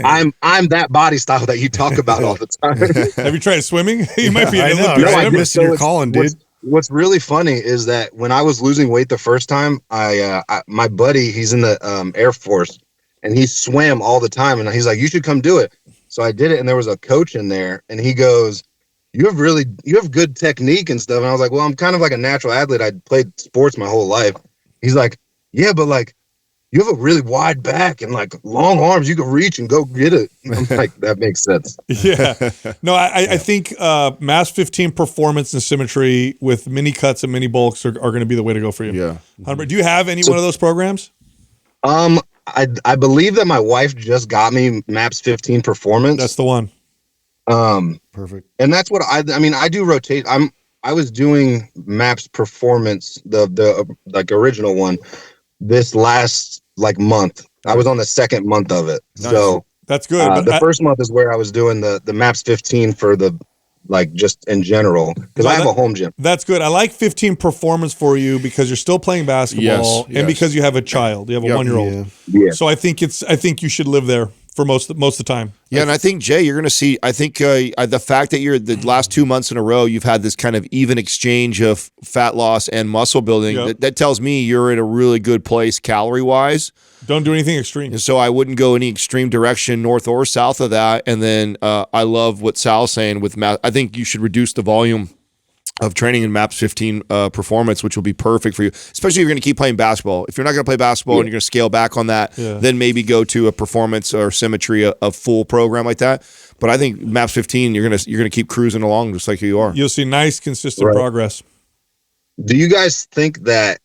I'm that body style that you talk about all the time. Have you tried swimming? You might be. I know. I missed your calling, dude. What's really funny is that when I was losing weight the first time, my buddy, he's in the Air Force, and he swam all the time, and he's like, "You should come do it." So I did it, and there was a coach in there, and he goes, you have good technique and stuff. And I was like, well, I'm kind of like a natural athlete. I played sports my whole life. He's like, yeah, but like you have a really wide back and like long arms. You can reach and go get it. I'm like, that makes sense. Yeah. No, I think MAPS 15 Performance and Symmetry with mini cuts and mini bulks are going to be the way to go for you. Yeah. Do you have any one of those programs? I believe that my wife just got me MAPS 15 Performance. That's the one. Perfect. And that's what I do rotate. I was doing MAPS Performance, the like original one, this last like month. I was on the second month of it. Nice. So that's good. The first month is where I was doing the MAPS 15 for the like just in general, because I have a home gym. That's good. I like 15 Performance for you because you're still playing basketball and because you have a child. You have a 1-year-old. Yeah. So I think you should live there for most of the time. Yeah, and I think, Jay, you're going to see, I think the fact that you're the last 2 months in a row, you've had this kind of even exchange of fat loss and muscle building. Yep. That tells me you're in a really good place calorie-wise. Don't do anything extreme. And so I wouldn't go any extreme direction, north or south of that. And then I love what Sal's saying with MAPS. I think you should reduce the volume of training in MAPS 15 performance, which will be perfect for you, especially if you're going to keep playing basketball. If you're not going to play basketball and you're going to scale back on that, then maybe go to a performance or symmetry, a full program like that. But I think MAPS 15, you're gonna keep cruising along just like you are. You'll see nice, consistent progress. Do you guys think that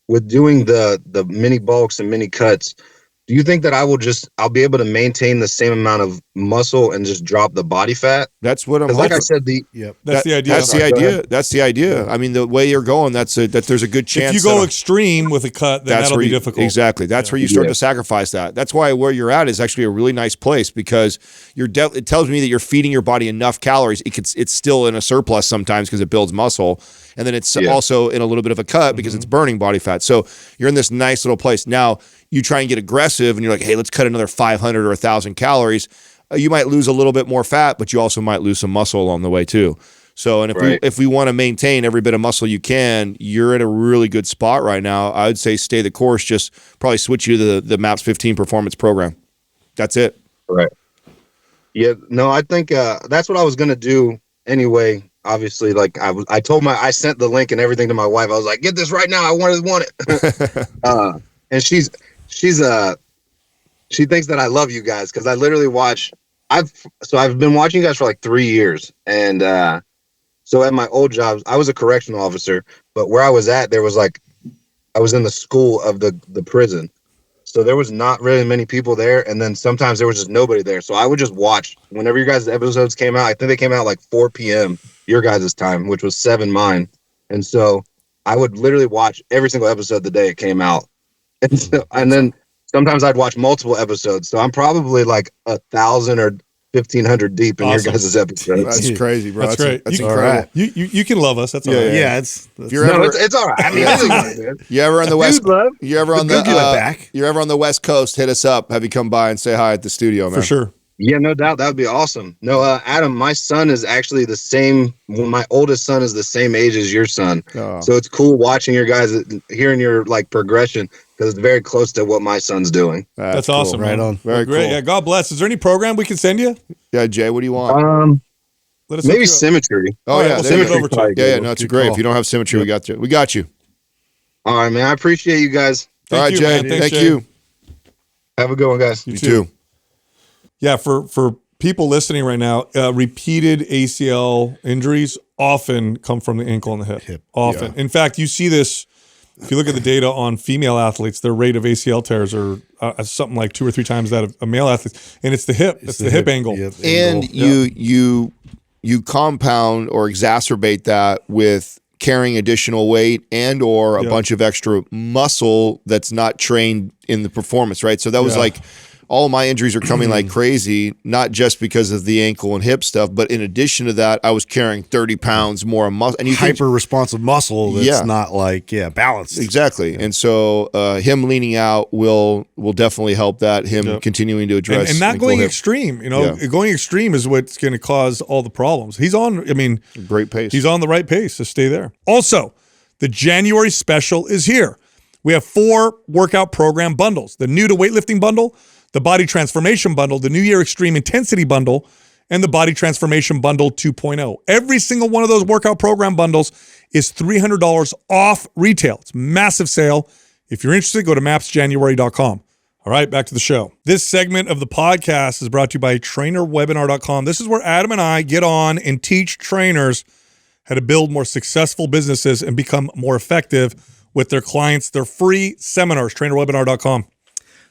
with doing the mini bulks and mini cuts, do you think that I'll be able to maintain the same amount of muscle and just drop the body fat? That's what I'm like I said, that's the idea. That's the idea. That's the idea. I mean, the way you're going, that there's a good chance. If you go extreme with a cut, then that'll be difficult. Exactly. That's where you start to sacrifice that. That's why where you're at is actually a really nice place, because it tells me that you're feeding your body enough calories. It's still in a surplus sometimes because it builds muscle. And then it's also in a little bit of a cut because it's burning body fat. So you're in this nice little place. Now you try and get aggressive and you're like, hey, let's cut another 500 or 1,000 calories. You might lose a little bit more fat, but you also might lose some muscle along the way too. So, and if we want to maintain every bit of muscle you can, you're in a really good spot right now. I would say stay the course. Just probably switch you to the MAPS 15 performance program. That's it. Right. Yeah. No, I think that's what I was going to do anyway. Obviously, like I sent the link and everything to my wife. I was like, get this right now. I want it. And she thinks that I love you guys because I literally watch. I've been watching you guys for like 3 years, and so at my old job, I was a correctional officer, but where I was at, there was like, I was in the school of the prison, so there was not really many people there, and then sometimes there was just nobody there. So I would just watch whenever your guys' episodes came out. I think they came out like 4 p.m. your guys' time, which was 7 mine, and so I would literally watch every single episode the day it came out. And then sometimes I'd watch multiple episodes. So I'm probably like 1,000 or 1,500 deep in your guys' episodes. That's crazy, bro. That's great. That's incredible. You can love us. That's all right. Yeah, it's all right. I mean, you ever on the West? You ever on back? You're ever on the West Coast? Hit us up. Have you come by and say hi at the studio, man? For sure. Yeah, no doubt. That would be awesome. No, Adam, my son is actually the same. My oldest son is the same age as your son. Oh. So it's cool watching your guys, hearing your like progression, because it's very close to what my son's doing. That's cool. awesome. Right on. Very great. cool. Yeah, God bless. Is there any program we can send you? Yeah, Jay, what do you want? Let us maybe symmetry. Oh yeah, we'll send it over to you. Yeah, no, it's great. Call. If you don't have symmetry, we got you. All right, man. I appreciate you guys. All right, Jay. Thank you. Have a good one, guys. You too. Yeah, for people listening right now, repeated ACL injuries often come from the ankle and the hip. Often. Yeah. In fact, you see this, if you look at the data on female athletes, their rate of ACL tears are something like 2 or 3 times that of a male athlete. And it's the hip. It's the hip angle. Yep, and you compound or exacerbate that with carrying additional weight and or a bunch of extra muscle that's not trained in the performance, right? So that was like, all of my injuries are coming like crazy, not just because of the ankle and hip stuff, but in addition to that, I was carrying 30 pounds more muscle. And hyper-responsive muscle that's not like, balanced. Exactly. Yeah. And so him leaning out will definitely help that, him continuing to address. And not going extreme. Going extreme is what's going to cause all the problems. He's on, great pace. He's on the right pace to stay there. Also, the January special is here. We have 4 workout program bundles. The new to weightlifting bundle, the Body Transformation Bundle, the New Year Extreme Intensity Bundle, and the Body Transformation Bundle 2.0. Every single one of those workout program bundles is $300 off retail. It's a massive sale. If you're interested, go to mapsjanuary.com. All right, back to the show. This segment of the podcast is brought to you by trainerwebinar.com. This is where Adam and I get on and teach trainers how to build more successful businesses and become more effective with their clients. They're free seminars, trainerwebinar.com.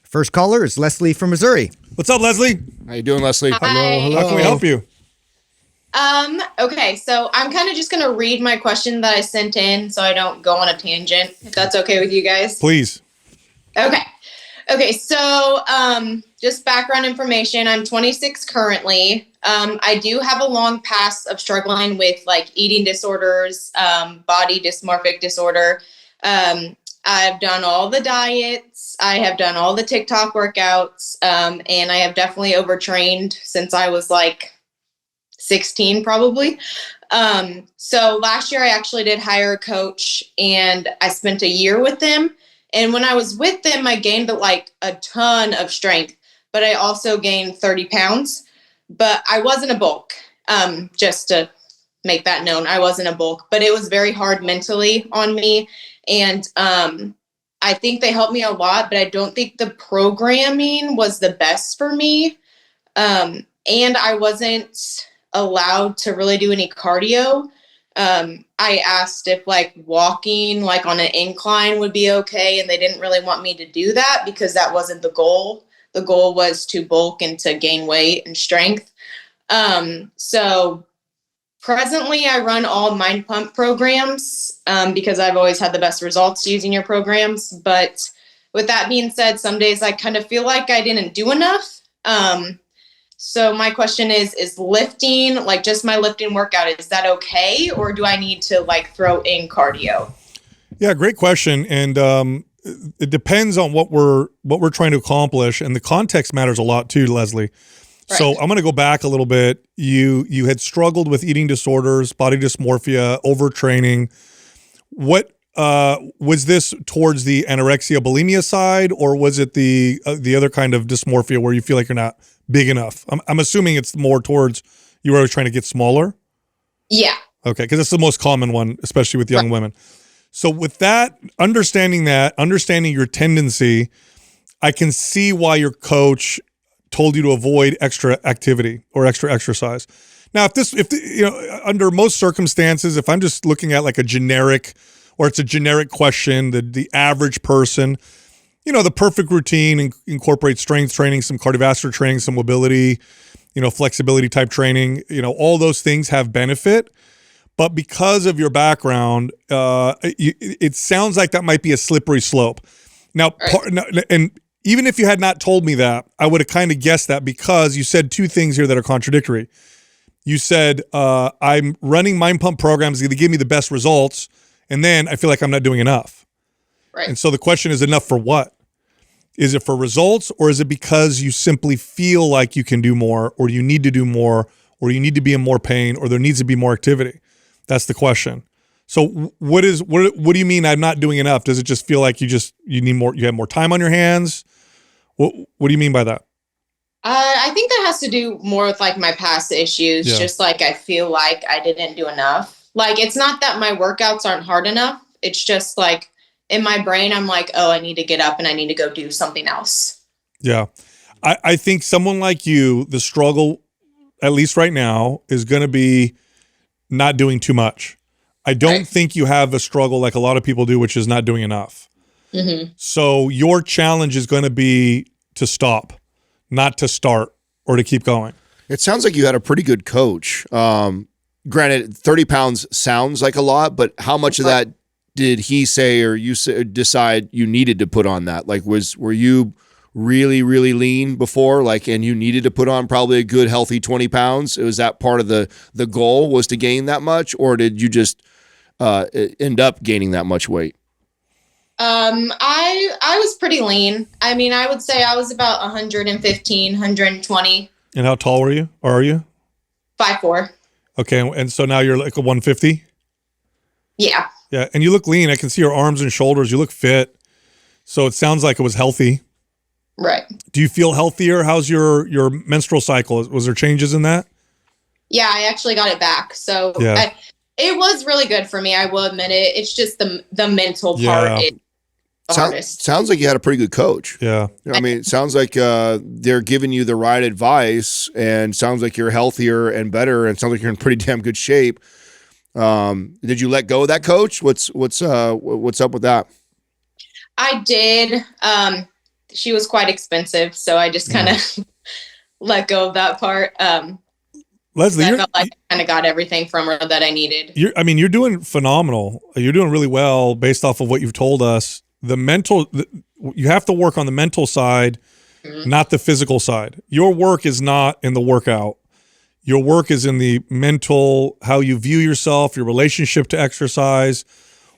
First caller is Leslie from Missouri. What's up, Leslie? How you doing, Leslie? Hi. Hello. How can we help you? Okay, so I'm kind of just going to read my question that I sent in so I don't go on a tangent, if that's okay with you guys. Please. Okay, so just background information. I'm 26 currently. I do have a long past of struggling with like eating disorders, body dysmorphic disorder. I've done all the diets. I have done all the TikTok workouts. And I have definitely overtrained since I was like 16 probably. So last year I actually did hire a coach and I spent a year with him. And when I was with them, I gained like a ton of strength, but I also gained 30 pounds, but I wasn't a bulk. Just to make that known, I wasn't a bulk, but it was very hard mentally on me. And, I think they helped me a lot, but I don't think the programming was the best for me. And I wasn't allowed to really do any cardio. I asked if like walking like on an incline would be okay, and they didn't really want me to do that because that wasn't the goal. The goal was to bulk and to gain weight and strength. So presently I run all Mind Pump programs because I've always had the best results using your programs. But with that being said, some days I kind of feel like I didn't do enough. So my question is lifting, like just my lifting workout, is that okay? Or do I need to like throw in cardio? Yeah, great question. And it depends on what we're trying to accomplish. And the context matters a lot too, Leslie. Right. So I'm going to go back a little bit. You had struggled with eating disorders, body dysmorphia, overtraining. What was this towards the anorexia bulimia side, or was it the other kind of dysmorphia where you feel like you're not big enough? I'm assuming it's more towards you were always trying to get smaller. Yeah. Okay, because it's the most common one, especially with young women. So with that, understanding your tendency, I can see why your coach told you to avoid extra activity or extra exercise. Now, under most circumstances, if I'm just looking at like a generic, or it's a generic question, the average person, the perfect routine incorporates strength training, some cardiovascular training, some mobility, flexibility type training, all those things have benefit. But because of your background, it sounds like that might be a slippery slope. Now, and even if you had not told me that, I would have kind of guessed that, because you said two things here that are contradictory. You said, I'm running Mind Pump programs that give me the best results, and then I feel like I'm not doing enough. Right. And so the question is, enough for what? Is it for results, or is it because you simply feel like you can do more, or you need to do more, or you need to be in more pain, or there needs to be more activity? That's the question. So what do you mean I'm not doing enough? Does it just feel like you need more, you have more time on your hands? What do you mean by that? I think that has to do more with like my past issues. Yeah. Just like I feel like I didn't do enough. Like it's not that my workouts aren't hard enough. It's just like in my brain, I'm like, oh, I need to get up and I need to go do something else. Yeah. I think someone like you, the struggle, at least right now, is going to be not doing too much. I don't think you have a struggle like a lot of people do, which is not doing enough. Mm-hmm. So your challenge is going to be to stop, not to start or to keep going. It sounds like you had a pretty good coach. Granted, 30 pounds sounds like a lot, but how much of that did he say, or you decide you needed to put on that? Like, were you really, really lean before, like, and you needed to put on probably a good healthy 20 pounds? Was that part of the goal, was to gain that much, or did you just end up gaining that much weight? I was pretty lean. I mean, I would say I was about 115, 120. And how tall were you? Or are you? 5'4". Okay, and so now you're like a 150? Yeah. Yeah, and you look lean. I can see your arms and shoulders. You look fit. So it sounds like it was healthy. Right. Do you feel healthier? How's your menstrual cycle? Was there changes in that? Yeah, I actually got it back. So yeah. It was really good for me. I will admit it. It's just the mental part. Sounds like you had a pretty good coach. Yeah. I mean, it sounds like they're giving you the right advice, and sounds like you're healthier and better, and sounds like you're in pretty damn good shape. Did you let go of that coach? What's up with that? I did. She was quite expensive, so I just kind of let go of that part. Leslie, I felt like I kind of got everything from her that I needed. You're doing phenomenal. You're doing really well based off of what you've told us. You have to work on the mental side, not the physical side. Your work is not in the workout. Your work is in the mental, how you view yourself, your relationship to exercise,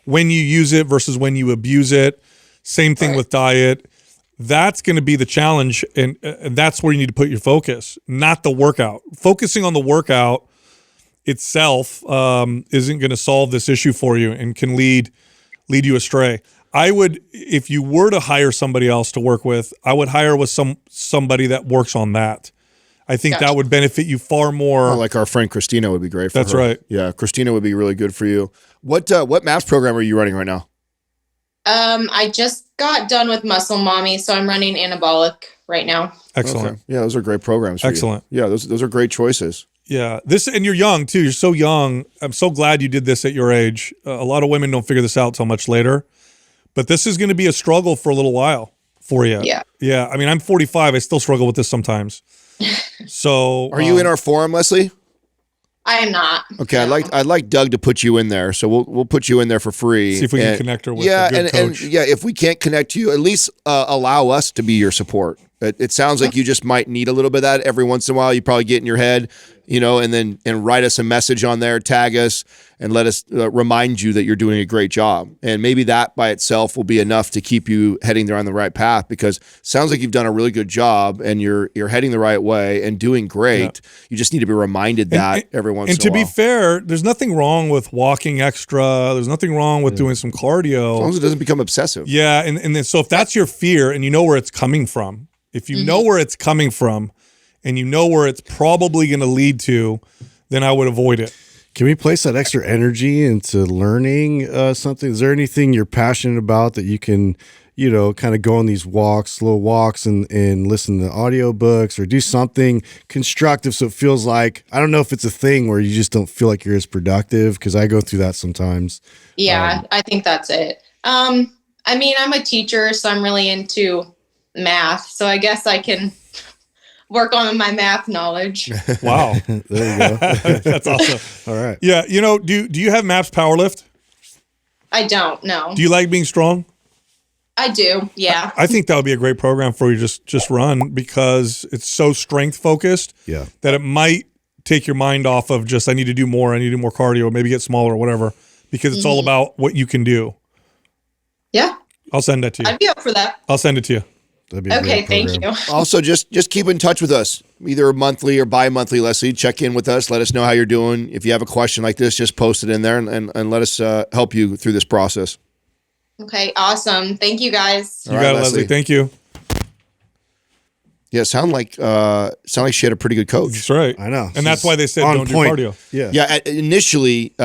when you use it versus when you abuse it. Same thing with diet. That's going to be the challenge, and that's where you need to put your focus, not the workout. Focusing on the workout itself isn't going to solve this issue for you and can lead you astray. I would, if you were to hire somebody else to work with, I would hire with somebody that works on that. I think that would benefit you far more. Oh, like our friend Christina would be great for her. That's right. Yeah, Christina would be really good for you. What MAPS program are you running right now? I just got done with Muscle Mommy, so I'm running Anabolic right now. Excellent. Okay. Yeah, those are great programs. Excellent. Yeah, those are great choices. Yeah, and you're young too. You're so young. I'm so glad you did this at your age. A lot of women don't figure this out till much later, but this is going to be a struggle for a little while for you. Yeah. Yeah. I mean, I'm 45. I still struggle with this sometimes. So, are you in our forum, Leslie? I am not. Okay, No. I'd like Doug to put you in there, so we'll put you in there for free. See if we can connect her with a good coach. And if we can't connect you, at least allow us to be your support. It sounds like you just might need a little bit of that every once in a while. You probably get in your head, and write us a message on there, tag us, and let us remind you that you're doing a great job. And maybe that by itself will be enough to keep you heading there on the right path, because it sounds like you've done a really good job and you're heading the right way and doing great. Yeah. You just need to be reminded that every once in a while. And to be fair, there's nothing wrong with walking extra. There's nothing wrong with doing some cardio. As long as it doesn't become obsessive. Yeah, and then so if that's your fear and you know where it's coming from, if you know where it's coming from and you know where it's probably going to lead to, then I would avoid it. Can we place that extra energy into learning something? Is there anything you're passionate about that you can, kind of go on these walks, slow walks, and listen to audiobooks or do something constructive so it feels like, I don't know if it's a thing where you just don't feel like you're as productive, because I go through that sometimes. Yeah, I think that's it. I mean, I'm a teacher, so I'm really into math, so I guess I can work on my math knowledge. Wow. There you go. That's awesome. All right. Yeah, do you have MAPS Powerlift? I don't know. Do you like being strong? I do, yeah. I think that would be a great program for you. Just run, because it's so strength focused that it might take your mind off of just, I need to do more cardio, maybe get smaller or whatever, because it's all about what you can do. Yeah. I'll send that to you. I'd be up for that. I'll send it to you. That'd be a Okay, great thank program. you. Also, just keep in touch with us, either monthly or bi-monthly, Leslie. Check in with us. Let us know how you're doing. If you have a question like this, just post it in there and let us help you through this process. Okay, awesome. Thank you, guys. You got it, Leslie. Thank you. Yeah, sound like she had a pretty good coach. That's right. I know. And that's why they said on don't point. do cardio. Yeah. Initially,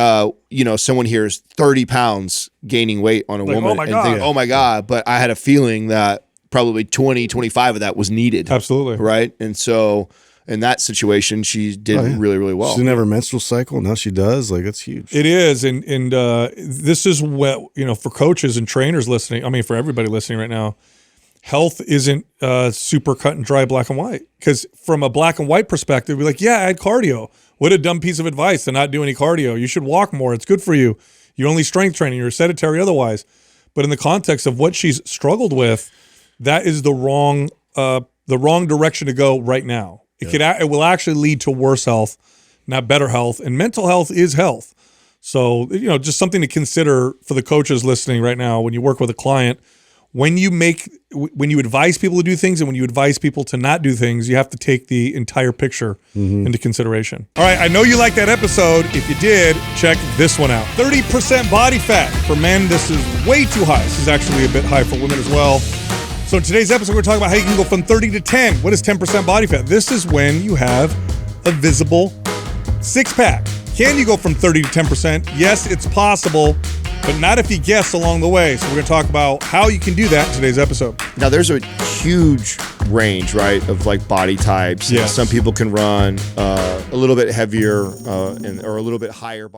someone hears 30 pounds gaining weight on a woman oh my and God. think, oh my God. But I had a feeling that probably 20, 25 of that was needed. Absolutely. Right. And so in that situation, she did really, really well. She didn't have her menstrual cycle. Now she does. Like, that's huge. It is. And this is what, for coaches and trainers listening, I mean, for everybody listening right now, health isn't super cut and dry, black and white. Because from a black and white perspective, we're like, yeah, I had cardio. What a dumb piece of advice to not do any cardio. You should walk more. It's good for you. You're only strength training. You're sedentary otherwise. But in the context of what she's struggled with, that is the wrong direction to go right now. It will actually lead to worse health, not better health. And mental health is health. So, just something to consider for the coaches listening right now when you work with a client. When you advise people to do things and when you advise people to not do things, you have to take the entire picture into consideration. All right, I know you liked that episode. If you did, check this one out. 30% body fat. For men, this is way too high. This is actually a bit high for women as well. So in today's episode, we're talking about how you can go from 30 to 10. What is 10% body fat? This is when you have a visible six-pack. Can you go from 30 to 10%? Yes, it's possible, but not if you guess along the way. So we're going to talk about how you can do that in today's episode. Now, there's a huge range, right, of like body types. Yes. Some people can run a little bit heavier or a little bit higher body.